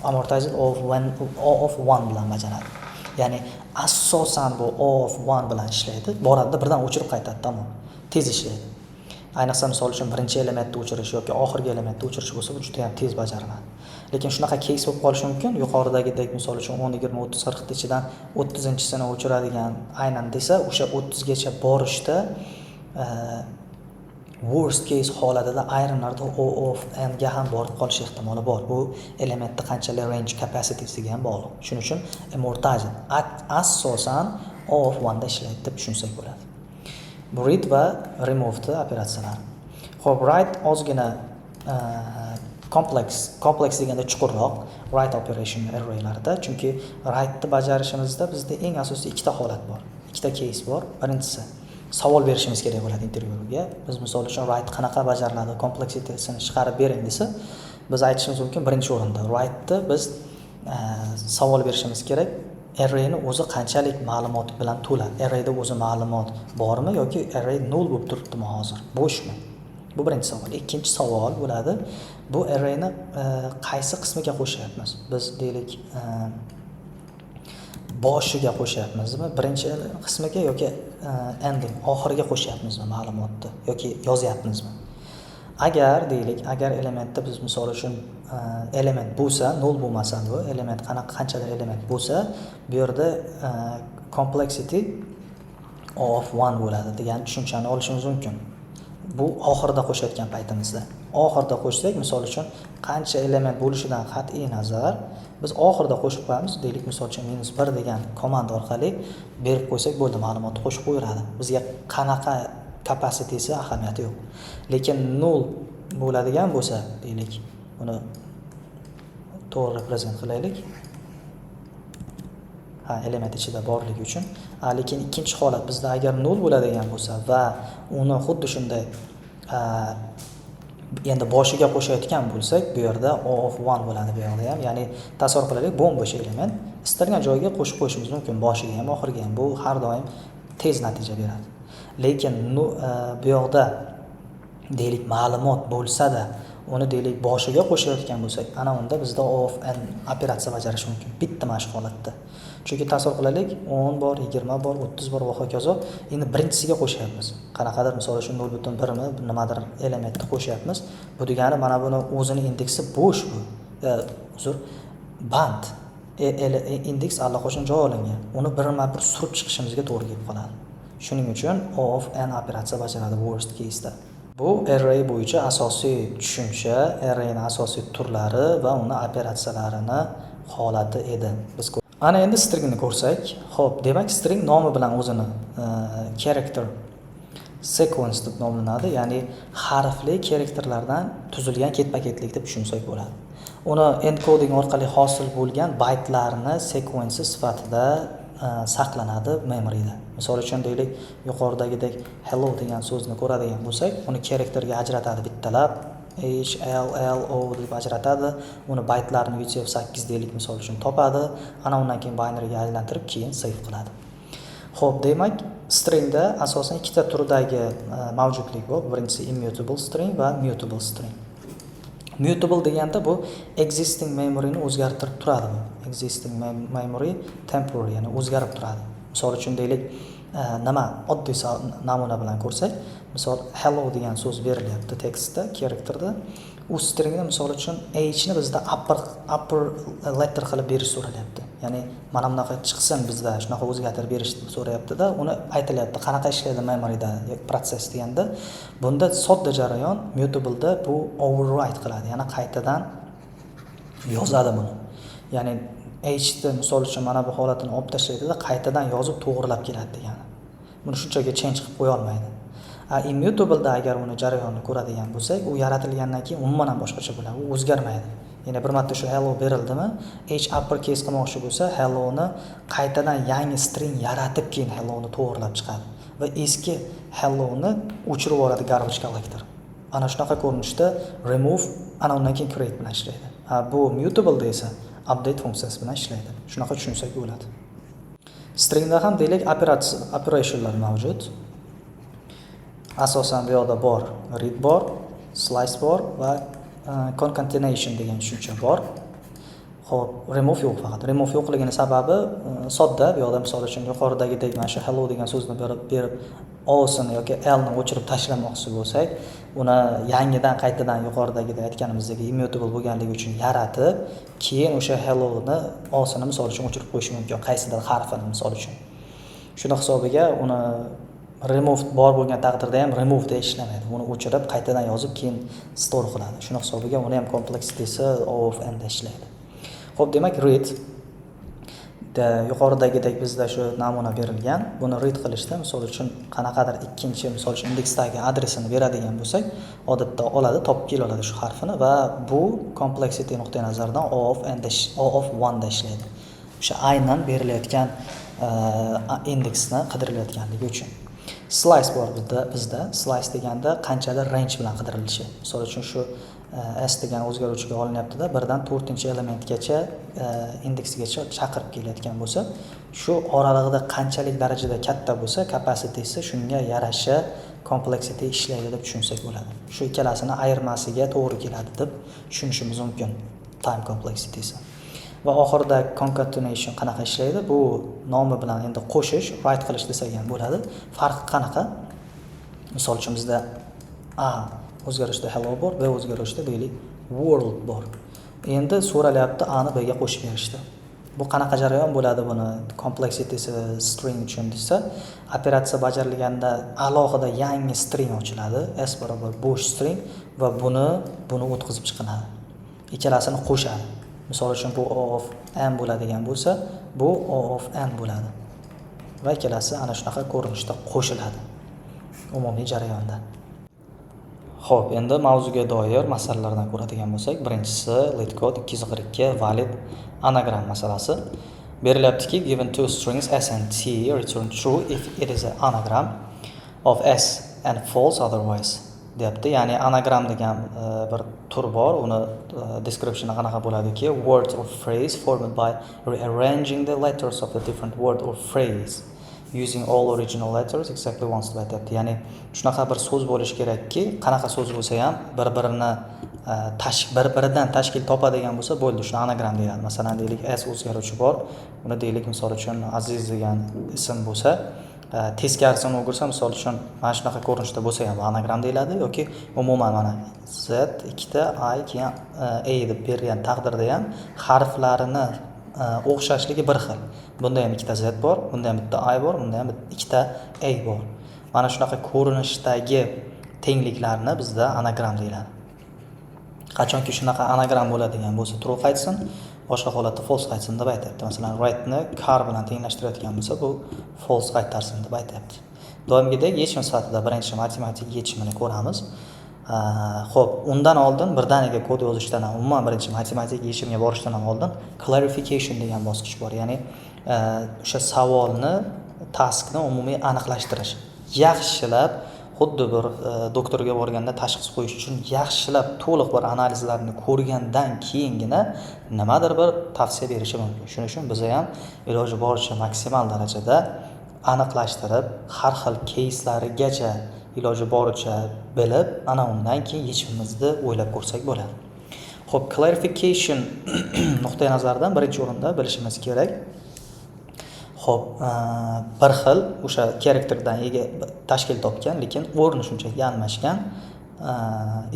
Amortized of 1 bilan bajaradi. Ya'ni asosan bu of 1 bilan ishlaydi. Boradida birdan o'chirib qaytadi, tamom. Tez ishlaydi. Ayniqsa misol uchun birinchi elementni o'chirish yoki oxirgi elementni o'chirish bo'lsa, bu juda ham tez bajariladi. Lekin shunaqa case bo'lib qolishi mumkin. Yuqoridagidek misol uchun 10, 20, 30, 40 ta ichidan 30-sini o'chiradigan aynan desa, o'sha 30 gacha borishda worst case holatida ayrimlarda O of n ga ham borib qolish ehtimoli bor. Bu elementning qanchalik range capacity-siga ham bog'liq. Shuning uchun amortized asosan O of 1 da ishlaydi deb tushunsak bo'ladi. Bu read va remove operatsiyalar. Xo'p, write ozgina kompleks deganda chuqurroq write operation arraylarda, chunki write'ni bajarishimizda bizda eng asosiy ikkita holat bor, ikkita case bor. Birinchisi savol berishimiz kerak bo'ladi intervyuga. Biz misol uchun write qanaqa bajariladi, kompleksitasini chiqarib bering desa, biz aytishimiz mumkin birinchi o'rinda write'ni biz savol berishimiz kerak. Arrayni o'zi qanchalik ma'lumot bilan to'la? Arrayda o'zi ma'lumot bormi yoki array null bo'lib turibdimi hozir? Bo'shmi? Bu birinchi savol. Ikkinchi savol bo'ladi. Bu arrayni qaysi qismiga qo'shyapmiz? Biz deylik boshiga qo'shyapmizmi? Birinchi qismiga yoki ending, oxiriga qo'shyapmizmi ma'lumotni yoki yozyapmizmi? Agar deylik, agar elementda biz misol uchun element bo'lsa, null bo'lmasa, bu element qanchadir element bo'lsa, bu yerda complexity of 1 bo'ladi degan tushunchani olishimiz mumkin. Bu oxirida qo'shayotgan paytimizda. Oxirida qo'shsak, misol uchun qancha element bo'lishidan qat'iy nazar, biz oxirida qo'shib qo'yamiz. Deylik, misol uchun -1 degan komanda orqali berib qo'ysak bo'ldi, ma'lumotni qo'shib qo'yiladi. Bizga qanaqa kapasitesi ahamiyati yo'q. Lekin null bo'ladigan bo'lsa, deylik, buni to'g'ri reprezent qilaylik. Element ichida borligi uchun. Lekin ikkinchi holat bizda agar null bo'ladigan bo'lsa va uni xuddi shunday endi boshiga qo'shayotgan bo'lsak, bu yerda o of 1 bo'ladi bu yerda ham. Ya'ni tasavvur qilaylik, bo'sh element istalgan joyga qo'shib qo'yishimiz mumkin, boshiga ham, oxiriga ham. Bu har doim tez natija beradi. Lekin bu yoqda deylik ma'lumot bo'lsa-da, uni deylik boshiga qo'shayotgan bo'lsak, ana unda bizda o of n operatsiya bajarish mumkin. Bitta mana shu holatda. Chunki tasavvur qilaylik, 10 bor, 20 bor, 30 bor va hokazo. Endi birinchisiga qo'shyapmiz. Qanaqadir misol uchun 0.1 mi nimadir elementni qo'shyapmiz. Bu degani mana buni o'zini indeksi bo'sh bu. Band. Indeks allaqachon joy olingan. Uni birma-bir surib chiqishimizga to'g'ri kelib qoladi. Shuning uchun o of n operatsiya bajaradi worst case da. Bu array bo'yicha asosiy tushuncha, arrayning asosiy turlari va uni operatsiyalarini holati edi. Biz ana endi stringni ko'rsak, xo'p, demak string nomi bilan o'zini character sequence deb nomlanadi, ya'ni harfli karakterlardan tuzilgan ketma-ketlik deb tushunsak bo'ladi. Uni encoding orqali hosil bo'lgan baytlarni sequence sifatida saqlanadi memoryda. Misol uchun deylik, yuqoridagidek hello degan so'zni ko'radigan bo'lsak, uni karakterga ajratadi bittalab, H, L, L, O deb ajratadi. Uni baytlarini 128 deylik misol uchun topadi. Ana undan keyin binaryga aylantirib keyin save qiladi. Xo'p, demak, stringda asosan ikkita turdagi mavjudlik bor. Birinchisi immutable string va mutable string. Mutable deganda bu existing memoryni o'zgartirib turadi bu. Existing memory temporary, ya'ni o'zgarib turadi. Misol uchun deylik, nima oddiy namuna bilan ko'rsak, misol hello degan so'z berilyapti tekstda, karakterda. U stringda misol uchun h ni bizda upper letter qilib berish so'ralyapti. Ya'ni mana bunaqa chiqsin bizda shunaqa o'zgartirib berish so'rayapti-da, uni aytilyapti qanaqa ishlaydi memoryda yoki protsess deganda, bunda sodda jarayon mutableda bu override qiladi, ya'ni qaytadan yozadi buni. Ya'ni h ni misol uchun mana bu holatini olib tashlaydi-da, qaytadan yozib to'g'rilab keladi degani. Buni shunchaga change qilib qo'ya olmaydi. Immutableda agar uni jarayonni ko'radigan bo'lsak, u yaratilgandan keyin umuman ham boshqacha bo'ladi, u o'zgarmaydi. Ya'ni bir marta shu hello berildimi, h upper case qilmoqchi bo'lsa, hello ni qaytadan yangi string yaratib keyin hello ni to'g'rilab chiqadi va eski hello ni o'chirib yuboradi garbage collector. Ana shunaqa ko'rinishda remove ana undan keyin create bilan ishlaydi. Bu mutable esa update funksiyasi bilan ishlaydi. Shunaqa tushunsak bo'ladi. Stringda ham deylik operationlar mavjud. Asosan bu yoqda bor read bor, slice bor va concatenation degan tushuncha bor. Xo'p, remove yo'q faqat. Remove yo'qligini sababi sodda. Bu yoqda misol uchun yuqoridagidek mana shu hello degan so'zni berib o'sini yoki l ni o'chirib tashlamoqchi bo'lsak, uni yangidan qaytadan yuqoridagidek aytganimizdek immutable bo'lganligi uchun yaratib, keyin o'sha hello ni o'sini misol uchun o'chirib qo'yish mumkin, qaysidir harfini misol uchun. Shuni hisobiga uni remove bor bo'lgan taqdirda ham remove de ishlamaydi. Uni o'chirib qaytadan yozib keyin store qiladi. Shuni hisobiga uni ham kompleksitesi of n da ishlaydi. Xo'p, demak read yuqoridagidek bizda shu namuna berilgan. Buni read qilishda misol uchun qanaqadir ikkinchi misol uchun indeksdagi adresini beradigan bo'lsak, odatda oladi, topib kela oladi shu harfini va bu complexity nuqtai nazaridan O of 1 da ishlaydi. O'sha aynan berilayotgan indeksni qidirilayotganligi uchun. Slice bor bizda. Slice deganda qanchadir range bilan qidirilishi. Misol uchun shu s degan o'zgaruvchiga olinyapti-da, 1 dan 4-elementgacha indeksigacha chaqirib kelayotgan bo'lsa, shu oralig'ida qanchalik darajada katta bo'lsa, capacity-si shunga yarasha complexity ishlaydi deb tushunsak bo'ladi. Shu ikkalasini ayirmasiga to'g'ri keladi deb tushunishimiz mumkin time complexity-si. Va oxirida concatenation qanaqa ishlaydi? Bu nomi bilan endi qo'shish, write qilish desak ham bo'ladi. Farqi qanaqa? Misol uchun bizda a o'zgarishda hello bor, b o'zgarishda deylik world bor. Endi so'ralyapti a ni b ga qo'shib berishdi. Bu qanaqa jarayon bo'ladi buni complexity'si string uchun desa, operatsiya bajarilganda alohida yangi string ochiladi, s barobar bo'sh string va buni o'tkazib chiqiladi. Ikkalasini qo'shadi. Misol uchun bu O of n bo'ladigan bo'lsa, bu O of n bo'ladi. Va ikkalasi ana shunaqa ko'rinishda qo'shiladi umumiy jarayonda. Xo'p, endi mavzuga doir masalalardan ko'radigan bo'lsak, birinchisi LeetCode 242 valid anagram masalasi. Berilyaptiki, given two strings s and t return true if it is an anagram of s and false otherwise. Deyapti, ya'ni anagram degan bir tur bor. Uni descriptioni qanaqa bo'ladiki, word or phrase formed by rearranging the letters of the different word or phrase using all original letters exactly once to aytyapti. Ya'ni shunaqa bir so'z bo'lishi kerakki, qanaqa so'z bo'lsa ham bir-biridan tashkil topadigan bo'lsa bo'ldi, shuni anagram deyiladi. Masalan, deylik s o'zgaruvchi bor. Uni deylik misol uchun Aziz degan ism bo'lsa, teskarisini o'girsa, misol uchun mana shunaqa ko'rinishda bo'lsa ham anagram deyiladi yoki umuman mana z ikkita i keyin a deb bergan taqdirda ham harflarini o'xshashligi bir xil. Bunda ham ikkita z bor, bunda ham bitta i bor, bunda ham ikkita a bor. Mana shunaqa ko'rinishdagi tengliklarni bizda anagram deyiladi. Qachonki shunaqa anagram bo'ladigan bo'lsa, true qaytsin, boshqa holatda false qaytsin deb aytayapti. Masalan, write-ni car bilan tenglashtirayotgan bo'lsa, bu false qaytarsin deb aytayapti. Doimgidek yechim sifatida birinchi matematik yechimini ko'ramiz. Xo'p, undan oldin birdaniga kod yozishdan ham, umuman birinchi matematik yechimga borishdan ham oldin clarification degan bosqich bor. Ya'ni o'sha savolni, taskni umumiy aniqlashtirish. Yaxshilab xuddi bir doktorga borganda tashxis qo'yish uchun yaxshilab to'liq bir analizlarni ko'rgandan keyingina nimadir bir tavsiya berishi mumkin. Shuning uchun biz ham iloji boricha maksimal darajada aniqlashtirib, har xil кейslarigacha iloji boricha bilib, ana undan keyin yechimimizni o'ylab ko'rsak bo'ladi. Xo'p, clarification nuqtai nazaridan birinchi o'rinda bilishimiz kerak. Xo'p, bir xil o'sha karakterdan tashkil topgan, lekin o'rni shunchaki almashgan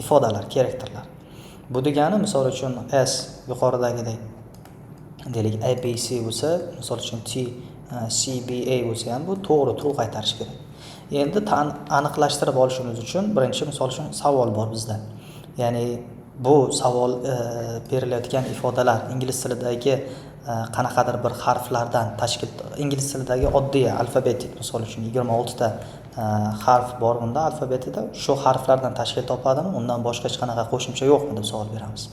ifodalar, karakterlar. Bu degani misol uchun s yuqoridagidek deylik abc bo'lsa, misol uchun t cba bo'lsa ham bu to'g'ri true qaytarish kerak. Endi aniqlashtirib olishimiz uchun birinchi misol uchun savol bor bizda. Ya'ni bu savol berilayotgan ifodalar ingliz tilidagi qanaqadir bir harflardan tashkil, ingliz tilidagi oddiy alfabetik, misol uchun 26 ta harf bor bunda alfabetida, shu harflardan tashkil topadimi, undan boshqa hech qanaqa qo'shimcha yo'qmi deb savol beramiz.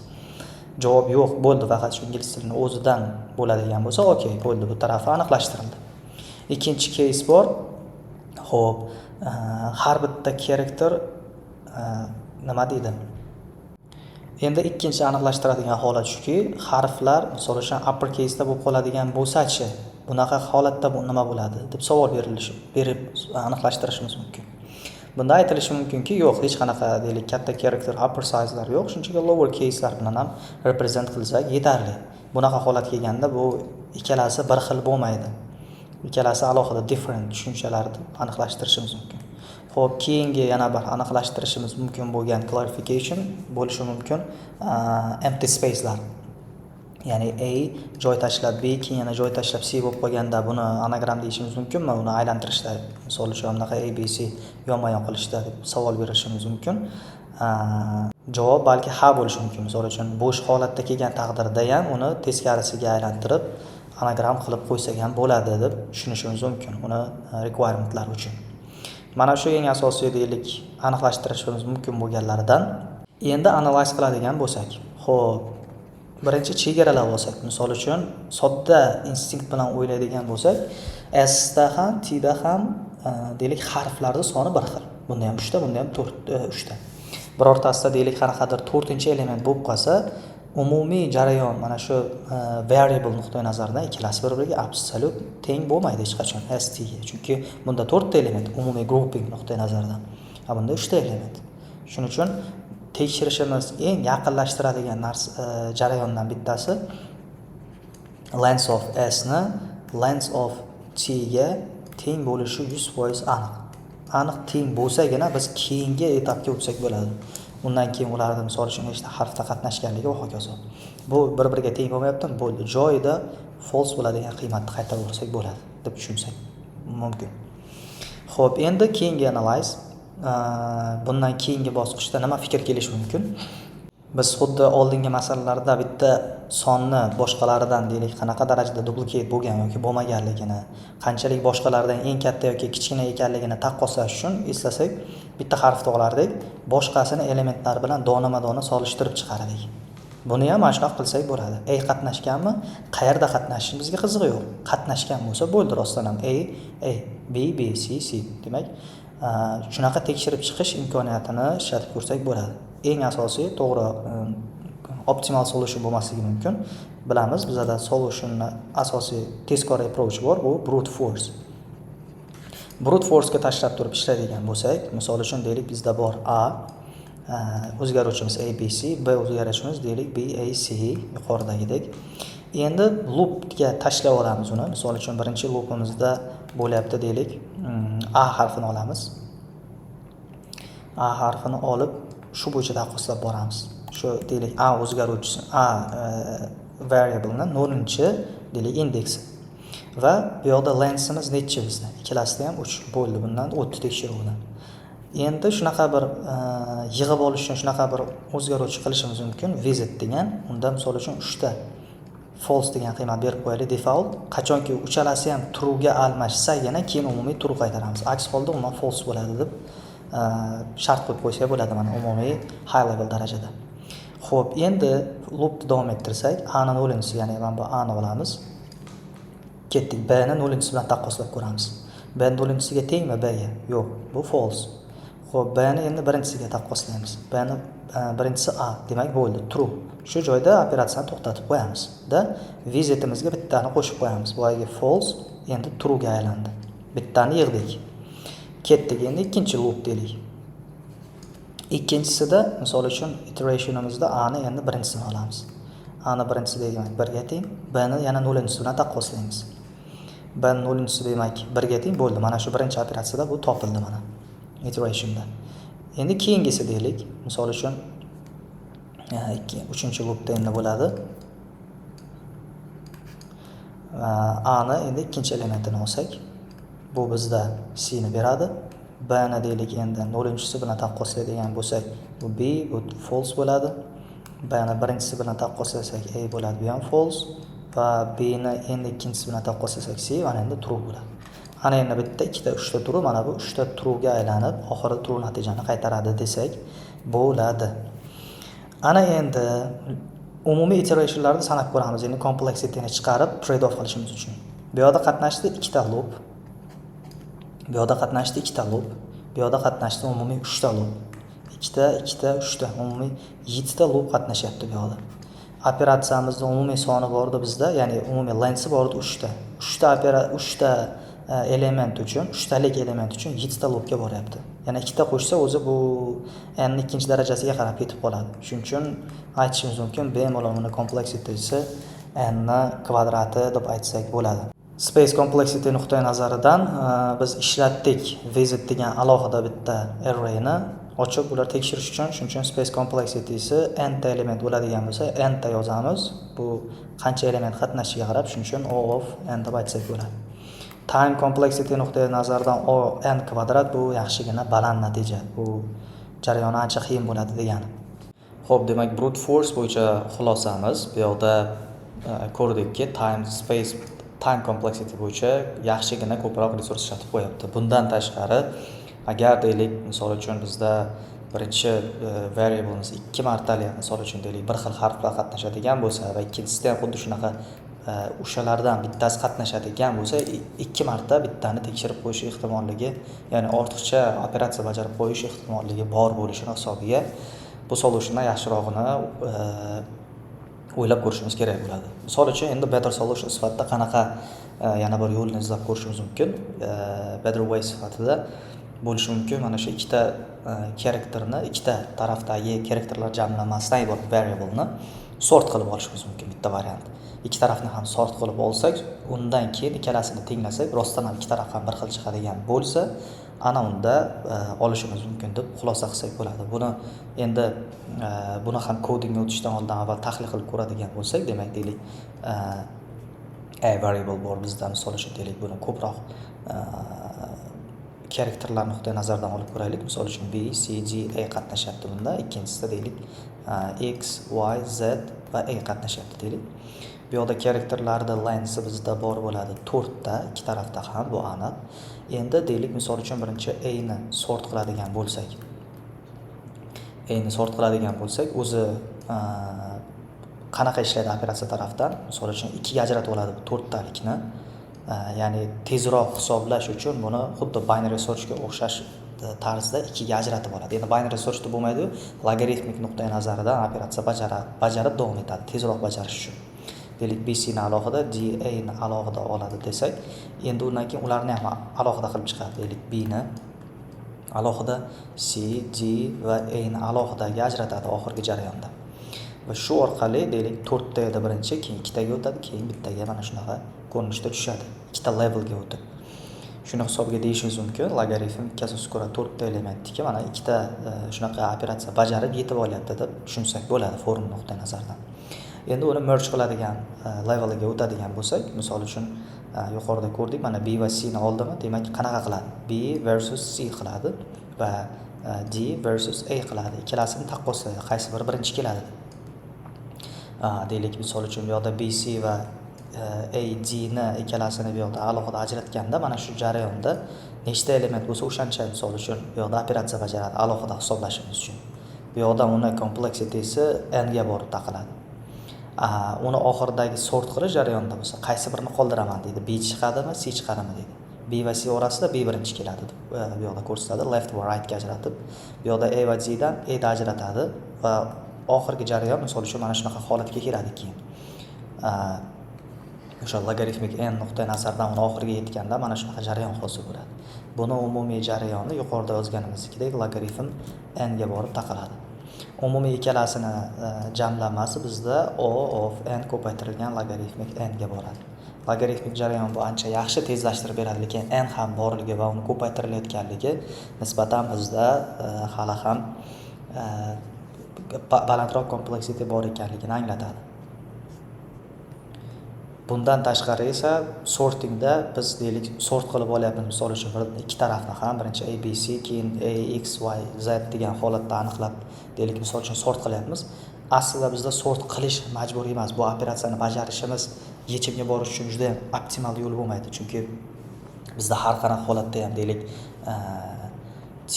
Javob yo'q, bo'ldi, faqat shu ingliz tilining o'zidan bo'ladigan bo'lsa, okey, bo'ldi, bu tarafi aniqlashtirildi. Ikkinchi case bor. Xo'p, har bitta karakter nima deydi? Endi ikkinchi aniqlashtiradigan holat shuki, harflar misol uchun upper case da bo'lib qoladigan bo'lsa-chi, bunaqa holatda bu nima bo'ladi deb savol berib aniqlashtirishimiz mumkin. Bunda aytilishi mumkinki, yo'q, hech qanaqa deylik katta karakter upper size'lar yo'q, shunchaki lower case'lar bilan ham represent qilsak yetarli. Bunaqa holat kelganda bu ikkalasi bir xil bo'lmaydi. Ikkalasi alohida different tushunchalarni aniqlashtirishimiz mumkin. Xo'p, keyingi yana bir aniqlashtirishimiz mumkin bo'lgan clarification bo'lishi mumkin empty space'lar. Ya'ni a joy tashlab b, keyin yana joy tashlab c bo'lib qolganda buni anagram deyishimiz mumkinmi? Uni aylantirishda, misol uchun bunaqa abc yonma-yon qilishda deb savol berishimiz mumkin. Javob balki ha bo'lishi mumkin. Misol uchun bo'sh holatda kelgan taqdirda ham uni teskarisiga aylantirib anagram qilib qo'ysak ham bo'ladi deb tushunishimiz mumkin uni requirementlari uchun. Mana shu eng asosiy deylik aniqlashtirishimiz mumkin bo'lganlaridan. Endi analiz qiladigan bo'lsak, xo'p, birinchi chegaralab olsak, misol uchun sodda instinkt bilan o'ylaydigan bo'lsak, S da ham, T da ham deylik harflarning soni bir xil. Bunda ham 3 ta, bunda ham 3 ta. Birortasida deylik qanaqadir 4-element bo'lib qolsa, umumiy jarayon mana shu variable nuqtai nazaridan ikkalasi bir-biriga absolut teng bo'lmaydi hech qachon ST ga. Chunki bunda 4 ta element umumiy grouping nuqtai nazaridan. Bunda 3 ta element. Shuning uchun tekshirishimiz eng yaqinlashtiradigan narsa jarayondan bittasi length of S ni length of T ga teng bo'lishi 100% aniq. Aniq teng bo'lsagina biz keyingi etapga o'tsak bo'ladi. Undan keyin ularda misol uchun nechta harfda qatnashganligi va hokazo. Bu bir-biriga teng bo'lmayaptimi? Bo'ldi. Joyida false bo'ladigan qiymatni qaytarib olsak bo'ladi deb tushunsak mumkin. Xo'p, endi keyingi analiz bundan keyingi bosqichda nima fikr kelishi mumkin? Biz xuddi oldingi masalalarda bitta sonni boshqalaridan deylik qanaqa darajada duplicate bo'lgan yoki bo'lmaganligini, qanchalik boshqalardan eng katta yoki kichkina ekanligini taqqoslash uchun eslasak, bitta harfni olardik, boshqasini elementlar bilan donama-dona solishtirib chiqardik. Buni ham mana shunaqa qilsak bo'ladi. A qatnashganmi? Qayerda qatnashishi bizga qizig'i yo'q. Qatnashgan bo'lsa bo'ldi rostdan ham A, B, B, C, C. Demak, shunaqa tekshirib chiqish imkoniyatini ishlatib ko'rsak bo'ladi. Eng asosiy to'g'ri optimal solution bo'lmasligi mumkin. Bilamiz, bizda solutionning asosiy tezkor approach bor, bu brute force. Brute force ga tashlab turib ishlaydigan bo'lsak, misol uchun deylik bizda bor A, o'zgaruvchimiz ABC, B o'zgaruvchimiz deylik BAC yuqoridagidek. Endi loopga tashlab olamiz uni. Misol uchun birinchi loopimizda bo'lyapti deylik, A harfini olamiz. A harfini olib shu bo'yicha taqqoslab boramiz. Shu deylik A o'zgaruvchisi, A variablening 0-chi deylik indeksi. Va bu yoqda lengthimiz necha bizda? Ikkalasida ham 3 bo'ldi. Bundan o'tdi tekshiruvdan. Endi shunaqa bir yig'ib olish uchun shunaqa bir o'zgaruvchi qilishimiz mumkin. Visit degan, unda misol uchun 3 ta false degan qiymat berib qo'yaylik default. Qachonki uchalasi ham true ga almashsagina keyin umumiy true qaytaramiz. Aks holda umuman false bo'ladi deb shart qo'yib qo'ysak bo'ladi mana umumiy high level darajada. Xo'p, endi loopni davom ettirsak, A ni 0-chisi, ya'ni mana bu A ni olamiz. Ketdik, B ni 0-chisi bilan taqqoslab ko'ramiz. B ni 0-chisiga tengmi B ga? Yo'q, bu false. Xo'p, B ni endi 1-chisiga taqqoslaymiz. B ni birinchisi A, demak bo'ldi, true. Shu joyda operatsiyani to'xtatib qo'yamiz. Visitimizga bittani qo'shib qo'yamiz. Boyagi false endi true ga aylandi. Bittani yig'dik. Ketdik, endi ikkinchi loop deylik. Ikkinchisida misol uchun iterationimizda A ni endi birinchisini olamiz. A ni birinchisi demak 1 ga teng, B ni yana 0-chisi bilan taqqoslaymiz. B ni 0-chisi demak 1 ga teng bo'ldi. Mana shu birinchi operatsiyada bu topildi mana iterationda. Endi keyingisi deylik, misol uchun 3-chi loopda endi bo'ladi. A ni endi ikkinchi elementini olsak, bu bizda C ni beradi. B ni deylik endi 0-chisi bilan taqqoslaydigan bo'lsak, bu B, bu false bo'ladi. B ni birinchisi bilan taqqoslasak A bo'ladi, bu ham false. Va B ni endi ikkinchisi bilan taqqoslasak C, mana endi true bo'ladi. Ana endi bitta, ikkita, 3 ta true, mana bu 3 ta true ga aylanib, oxirida true natijani qaytaradi desak bo'ladi. Ana endi umumiy iterationlarni sanab ko'ramiz. Endi complexityni chiqarib trade off qilishimiz uchun. Bu yoqda qatnashdi 2 ta loop. Bu yoqda qatnashdi 2 ta loop. Bu yoqda qatnashdi umumiy 3 ta loop. 2 ta, 2 ta, 3 ta, umumiy 7 ta loop qatnashyapti bu yoqda. Operatsiyamizda umumiy soni bordi bizda, ya'ni umumiy length bordi 3 ta. 3 ta element uchun, 3 talik element uchun 7 ta loopga boryapti. Yana 2 ta qo'shsa o'zi bu n ikkinchi darajasiga qarab ketib qoladi. Shuning uchun aytishimiz mumkin, bemalol uni complexitysi n ni kvadrati deb aytsak bo'ladi. Space complexity nuqtai nazaridan biz ishlatdik visit degan alohida bitta array ni ochib ular tekshirish uchun. Shuning uchun space complexitysi n ta element bo'ladigan bo'lsa, n ta yozamiz. Bu qancha element qatnashishiga qarab, shuning uchun O of n deb aytsak bo'ladi. Time complexity nuqtai nazaridan O n kvadrat bu yaxshigina baland natija. Bu jarayon ancha qiyin bo'ladi degani. Xo'p, demak brute force bo'yicha xulosamiz bu yoqda ko'rdikki, time complexity bo'yicha yaxshigina ko'proq resurs ishlatib qo'yapti. Bundan tashqari, agar deylik, misol uchun bizda birinchi variablemiz 2 martalik, misol uchun deylik, bir xil harflar qatnashadigan bo'lsa va ikkinchisida ham xuddi shunaqa o'shalardan bittasi qatnashadigan bo'lsa, 2 marta bittani tekshirib qo'yish ehtimolligi, ya'ni ortiqcha operatsiya bajarib qo'yish ehtimolligi bor bo'lishini hisobiga bu solutiondan yaxshirog'ini o'ylab ko'rishimiz kerak bo'ladi. Misol uchun endi better solution sifatida qanaqa yana bir yo'lni izlab ko'rishimiz mumkin. Better way sifatida bo'lishi mumkin. Mana shu ikkita characterni, ikkita tarafdagi characterlar jamlanmasidan iborat variableni sort qilib olishimiz mumkin, bitta variant. Ikki tarafni ham sort qilib olsak, undan keyin ikkalasini tenglasak, rostdan ham ikki taraf ham bir xil chiqadigan bo'lsa, ana unda olishimiz mumkin deb xulosa qilsak bo'ladi. Buni ham kodingga o'tishdan oldin avval tahlil qilib ko'radigan bo'lsak, demak deylik, a variable bor bizda, misol uchun deylik, buni ko'proq characterlar nuqtai nazaridan olib ko'raylik. Misol uchun b, c, g, a qatnashyapti bunda. Ikkinchisida deylik x, y, z va a qatnashyapti deylik. Bu yoqda characterlarda length bizda bor bo'ladi 4 ta, ikki tarafda ham, bu aniq. Endi deylik, misol uchun birinchi a ni sort qiladigan bo'lsak, o'zi qanaqa ishlaydi operatsiya tarafdan? Misol uchun 2 ga ajratib oladi bu 4 talikni. Ya'ni tezroq hisoblash uchun buni xuddi binary searchga o'xshash tarzda 2 ga ajratib oladi. Endi binary searchda bo'lmaydi, logaritmik nuqtai nazaridan operatsiya bajarib davom etadi, tezroq bajarish uchun. Deylik, BC ni alohida, DA ni alohida oladi desak, endi undan keyin ularni ham alohida qilib chiqadi. Deylik, B ni alohida, C, D va A ni alohidaga ajratadi oxirgi jarayonda. Va shu orqali deylik 4 ta edi birinchi, keyin 2 taga o'tadi, keyin bittaga mana shunaqa ko'rinishda tushadi. Ikkita levelga o'tib. Shuni hisobga deyishimiz mumkin. Logaritm ikkasiga ko'ra 4 ta elementniki mana ikkita shunaqa operatsiya bajarib yetib olyapti deb tushunsak bo'ladi form nuqtai nazaridan. Endi uni merge qiladigan levelga o'tadigan bo'lsak, misol uchun yuqorida ko'rdik, mana B va C ni oldimi? Demak, qanaqa qiladi? B versus C qiladi va D versus A qiladi. Ikkalasini taqqoslaydi, qaysi biri birinchi keladi. Deylik, misol uchun bu yoqda BC va AD ni ikkalasini bu yoqda alohida ajratganda, mana shu jarayonda nechta element bo'lsa, o'shancha misol uchun bu yoqda operatsiya bajaradi alohida hisoblashimiz uchun. Bu yoqda uni complexity'si n ga borib taqaladi. Uni oxiridagi sort qilish jarayonida bo'lsa, qaysi birini qoldiraman deydi. B chiqadimi, C chiqadimi deydi. B va C orasida B birinchi keladi deb bu yoqda ko'rsatadi, left va right ga ajratib. Bu yoqda A va G dan A da ajratadi va oxirgi jarayon misol uchun mana shunaqa holatga keladi keyin. O'sha logaritmik n nuqtai nazaridan uni oxiriga yetganda mana shunaqa jarayon hosil bo'ladi. Buni umumiy jarayonni yuqorida yozganimizdek logaritm n ga borib taqaladi. Umumiy ikkalasini jamlanmasi bizda O of n ko'paytirilgan logaritmik n ga boradi. Logaritmik jarayon bu ancha yaxshi tezlashtirib beradi, lekin n ham borligi va uni ko'paytirilayotganligi nisbatan bizda hali ham balandroq complexity bor ekanligini anglatadi. Bundan tashqari esa sortingda biz deylik sort qilib olyapmiz. Misol uchun ikki tarafni ham birinchi A, B, C, keyin A, X, Y, Z degan holatda aniqlab deylik misol uchun sort qilyapmiz. Aslida bizda sort qilish majburiy emas. Bu operatsiyani bajarishimiz yechimga borish uchun juda ham optimal yo'l bo'lmaydi. Chunki bizda har qanaqa holatda ham deylik T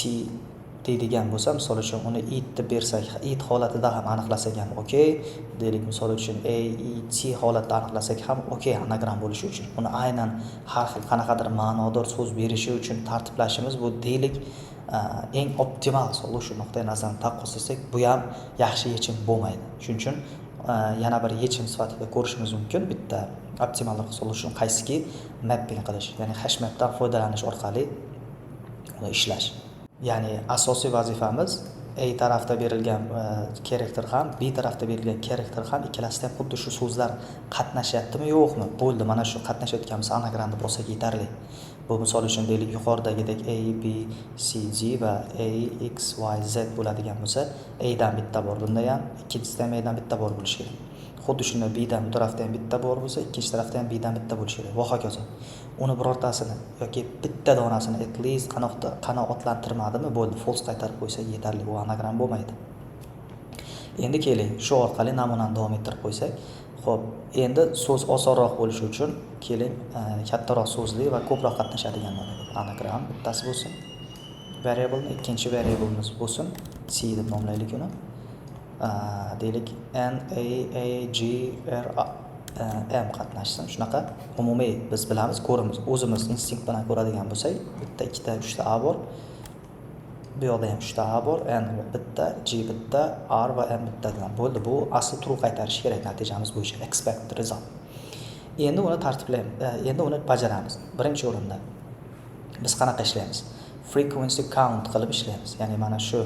deydigan bo'lsa, misol uchun uni it deb bersak, it holatida ham aniqlasak ham okey. Deylik misol uchun A, E, T holatda aniqlasak ham okey, anagram bo'lishi uchun. Uni aynan har xil qanaqadir ma'nodor so'z berishi uchun tartiblashimiz bu deylik eng optimal solution nuqtai nazaridan taqqoslasak, bu ham yaxshi yechim bo'lmaydi. Shuning uchun yana bir yechim sifatida ko'rishimiz mumkin. Bitta optimal solution qaysiki, mapping qilish, ya'ni hash mapdan foydalanish orqali uni ishlash. Ya'ni asosiy vazifamiz A tarafda berilgan character ham, B tarafda berilgan character ham ikkalasida ham xuddi shu so'zlar qatnashyaptimi, yo'qmi? Bo'ldi, mana shu qatnashayotganimiz anagramni bo'lsa yetarli. Bu misol uchun deylik yuqoridagidek A, B, C, G va A, X, Y, Z bo'ladigan bo'lsa, A dan bitta bor, bunda ham ikkinchisida ham A dan bitta bor bo'lishi kerak. Xuddi shunday B dan bu tarafda ham bitta bor bo'lsa, ikkinchi tarafda ham B dan bitta bo'lishi kerak va hokazo. Uni birortasini yoki bitta donasini at least qanoatlantirmadimi, bo'ldi, false qaytarib qo'ysa yetarli, bu anagram bo'lmaydi. Endi keling, shu orqali namunani davom ettirib qo'ysak. Xo'p, endi so'z osonroq bo'lishi uchun keling, kattaroq so'zli va ko'proq qatnashadigan anagram bittasi bo'lsin. Variable'ni ikkinchi variable'imiz bo'lsin. C deb nomlaylik uni. Deylik N A A G R M qatnashsin. Shunaqa umumiy biz bilamiz, ko'ramiz, o'zimiz instinkt bilan ko'radigan bo'lsak, bitta, ikkita, uchta A bor. Bu yoqda ham 3 ta A bor, N bitta, G bitta, R va M bitta bilan bo'ldi. Bu asli true qaytarishi kerak natijamiz bo'yicha expect result. Endi uni tartiblaymiz, endi uni bajaramiz. Birinchi o'rinda biz qanaqa ishlaymiz? Frequency count qilib ishlaymiz. Ya'ni mana shu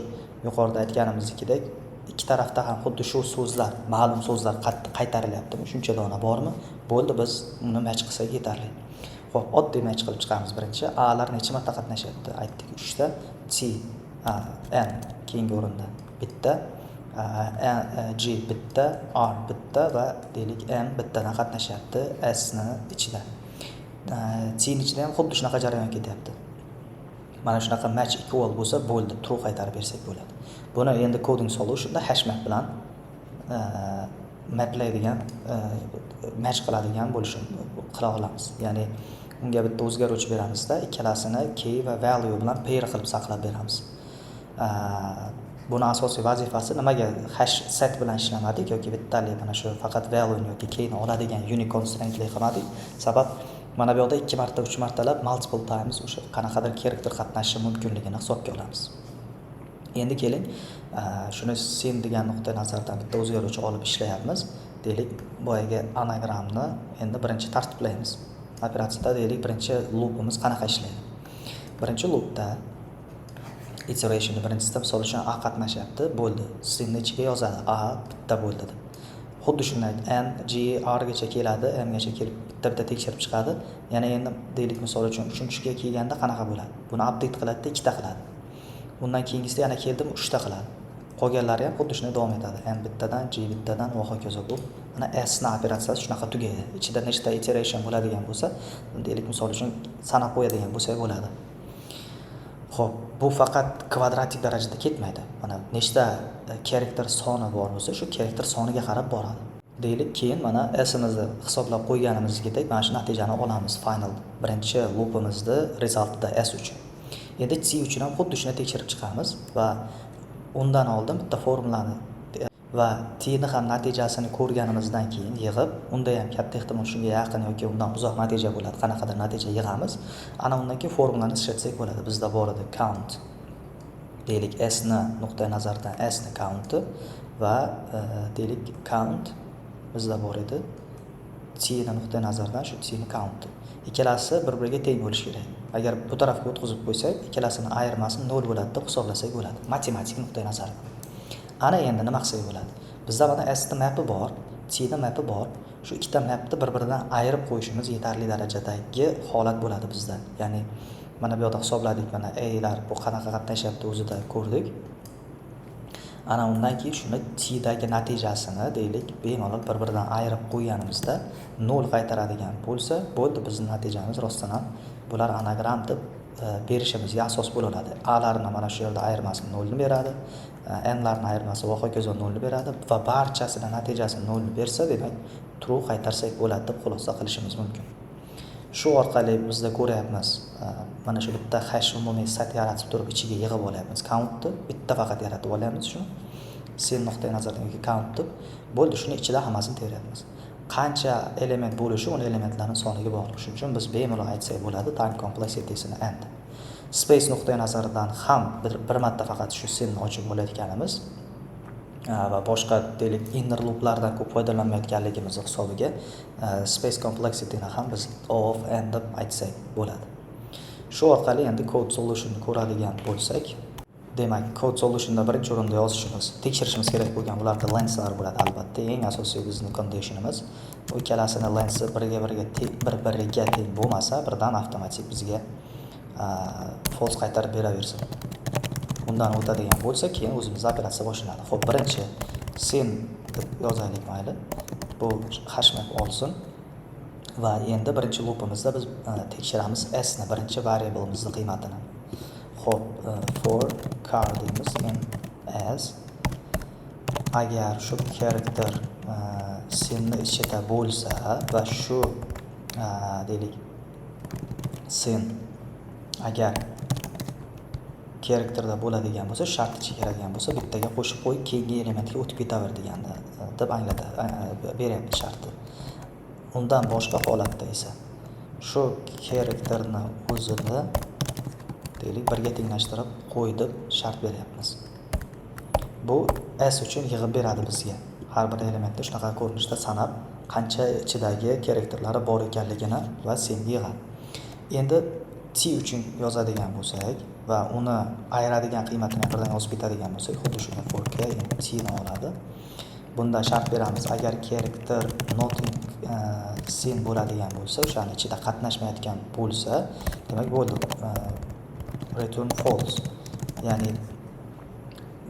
yuqorida aytganimizdek, ikki tarafda ham xuddi shu so'zlar, ma'lum so'zlar qaytarilyaptimi? Shuncha dona bormi? Bo'ldi, biz uni match qilsak yetarli. Xo'p, oddiy match qilib chiqamiz birinchi. A lar necha marta qatnashyapti? Aytdik 3 ta. C N keyingi o'rinda bitta, G bitta, R bitta va deylik M bittadan qatnashyapti S ni ichida. C ni ichida ham xuddi shunaqa jarayon ketyapti. Mana shunaqa match equal bo'lsa bo'ldi, true qaytarib bersak bo'ladi. Buni endi coding solutionda hash map bilan maplaydigan, match qiladigan qila olamiz. Ya'ni unga bitta o'zgaruvchi beramizda, ikkalasini key va value bilan pair qilib saqlab beramiz. Buni asosiy vazifasi nimaga hash set bilan ishlamadik yoki bittalik mana shu faqat value yoki keyni oladigan unique constraintli qilmadik. Sabab mana bu yoqda 2 marta, 3 martalab multiple times o'sha qanaqadir character qatnashishi mumkinligini hisobga olamiz. Endi keling, shuni sen degan nuqtai nazardan bitta o'zgaruvchi olib ishlayapmiz. Deylik, boyagi anagramni endi birinchi tartiblaymiz. Operatsiyada deylik, birinchi loopimiz qanaqa ishlaydi? Birinchi loopda iteration birinchisida misol uchun A qatnashyapti, bo'ldi. Stringni ichiga yozadi, A bitta bo'ldi deb. Xuddi shunday N, G, R gacha keladi, M gacha kelib bitta tekshirib chiqadi. Yana endi deylik misol uchun 3-ga kelganda qanaqa bo'ladi? Buni update qiladi, 2 ta qiladi. Undan keyingisida yana keldim 3 ta qiladi. Qolganlari ham xuddi shunday davom etadi. N bittadan, G bittadan va hokazo bo'lib, mana S na operatsiyasi shunaqa tugaydi. Ichida nechta iteration bo'ladigan bo'lsa, deylik misol uchun sanab qo'yadigan bo'lsak bo'ladi. Xo'p, bu faqat kvadratik darajada ketmaydi. Mana nechta character soni bor bo'lsa, shu character soniga qarab boradi. Deylik, keyin mana S'imizni hisoblab qo'yganimizdek, mana shu natijani olamiz final birinchi loopimizda resultda S uchun. Endi C uchun ham xuddi shuni tekshirib chiqamiz va undan oldin bitta formulani va T ni ham natijasini ko'rganimizdan keyin yig'ib, unda ham katta ehtimol shunga yaqin yoki undan uzoq natija bo'ladi, qanaqadir natija yig'amiz. Ana undan keyin formulani ishlatsak bo'ladi. Bizda bor edi count. Deylik S ni nuqtai nazardan S ni counti va deylik count bizda bor edi. T ni nuqtai nazardan shu T ni counti. Ikkalasi bir-biriga teng bo'lishi kerak. Agar bu tarafga o'tkazib qo'ysak, ikkalasining ayirmasini 0 bo'ladi deb hisoblasak bo'ladi. Matematik nuqtai nazardan. Ana endi nima qilsak bo'ladi? Bizda mana S ni mapi bor, T ni mapi bor. Shu ikkita mapni bir-biridan ayirib qo'yishimiz yetarli darajadagi holat bo'ladi bizda. Ya'ni mana bu yerda hisobladik, mana A lar bu qanaqa qatnashyapti o'zida ko'rdik. Ana undan keyin shuni T dagi natijasini deylik, bemalol bir-biridan ayirib qo'yganimizda 0 qaytaradigan bo'lsa, bo'ldi, bizning natijamiz rostdan ham bular anagram deb berishimizga asos bo'ladi. A larni mana shu yerda ayirmasini 0 ni beradi, N larni ayirmasi va hokazo 0 ni beradi va barchasini natijasini 0 ni bersa, demak true qaytarsak bo'ladi deb xulosa qilishimiz mumkin. Shu orqali bizda ko'ryapmiz, mana shu bitta hash umumiy set yaratib turib ichiga yig'ib olyapmiz. Countni bitta faqat yaratib olyapmiz shuni. Sen nuqtai nazardan yoki count deb bo'ldi, shuni ichida hammasini teryapmiz. Qancha element bo'lishi uni elementlarning soniga bog'liq. Shuning uchun biz bemalol aytsak bo'ladi time complexity-sini n. Space nuqtai nazaridan ham bir marta faqat shu senni ochib olayotganimiz va boshqa deylik inner looplardan ko'p foydalanmayotganligimiz hisobiga space complexity-ni ham biz O of n deb aytsak bo'ladi. Shu orqali endi code solution ko'radigan bo'lsak, demak code solutionda birinchi o'rinda yozishimiz, tekshirishimiz kerak bo'lgan ularda lenslar bo'ladi albatta. Eng asosiy bizning conditionimiz bu ikkalasini lensi bir-biriga teng bo'lmasa, birdan avtomatik bizga false qaytarib beraversin. Undan o'tadigan bo'lsa, keyin o'zimiz operatsiya boshlanadi. Xo'p, birinchi sen deb yozaylik mayli. Bu hash map olsin. Va endi birinchi loopimizda biz tekshiramiz s ni, birinchi variableimizning qiymatini. Xo'p, for car deymiz in as agar shu character senni ichida bo'lsa va shu deylik sen agar characterda bo'ladigan bo'lsa, shart ichiga kiradigan bo'lsa, bittaga qo'shib qo'y, keyingi elementga o'tib ketaver deganda deb beryapti shartni. Undan boshqa holatda esa shu characterni o'zini deylik birga tenglashtirib qo'y deb shart beryapmiz. Bu s uchun yig'ib beradi bizga. Har bir elementni shunaqa ko'rinishda sanab, qancha ichidagi characterlari bor ekanligini va senga yig'adi. Endi t uchun yozadigan bo'lsak va uni ayiradigan qiymatini birdan yozib ketadigan bo'lsak, xuddi shunday for k t ni oladi. Bunda shart beramiz, agar character not sen bo'ladigan bo'lsa, o'shaning ichida qatnashmayotgan bo'lsa, demak bo'ldi. Return false. Ya'ni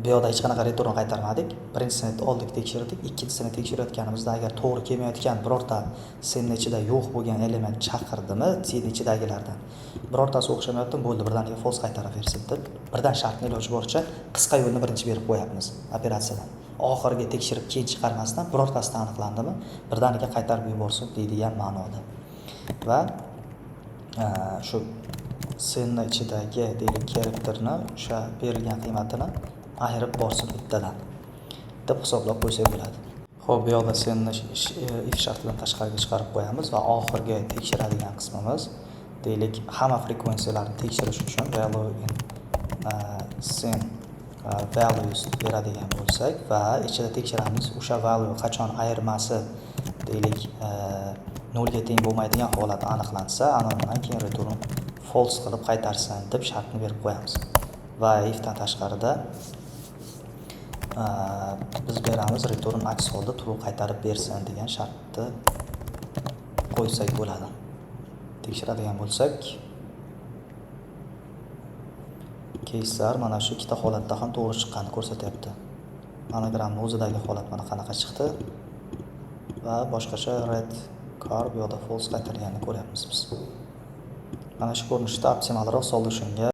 bu yoqda hech qanaqa return qaytarmadik. Birinchisini oldik, tekshirdik, ikkinchisini tekshirayotganimizda agar to'g'ri kelmayotgan birorta senning ichida yo'q bo'lgan element chaqirdimi, sen ichidagilardan birortasi o'xshamayapti, bo'ldi, birdaniga false qaytaraversin deb birdan shartni iloji boricha qisqa yo'lni birinchi berib qo'yapmiz operatsiyadan. Oxirgi tekshirib keyin chiqarmasdan birortasida aniqlandimi, birdaniga qaytarib yuborsin deydigan ma'noda. Va shu senning ichidagi deylik characterni o'sha berilgan qiymatini ayirib borsin bittadan deb hisoblab qo'ysak bo'ladi. Xo'p, bu yoqda senni if shartidan tashqariga chiqarib qo'yamiz va oxirgi tekshiradigan qismimiz deylik hamma frekvensiyalarni tekshirish uchun value in sen values beradigan bo'lsak va ichida tekshiramiz, o'sha value qachon ayirmasi deylik 0 ga teng bo'lmaydigan holat aniqlansa, undan keyin return false qilib qaytarsin deb shartni berib qo'yamiz. Va ifdan tashqarida biz beramiz return aks holda true qaytarib bersin degan shartni qo'ysak bo'ladi. Tekshiradigan bo'lsak, case'lar mana shu ikkita holatda ham to'g'ri chiqqanini ko'rsatyapti. Anagramning o'zidagi holat mana qanaqa chiqdi va boshqacha red car bu yoqda false qaytarganini ko'ryapmiz biz. Mana shu ko'rinishda optimalroq solutionga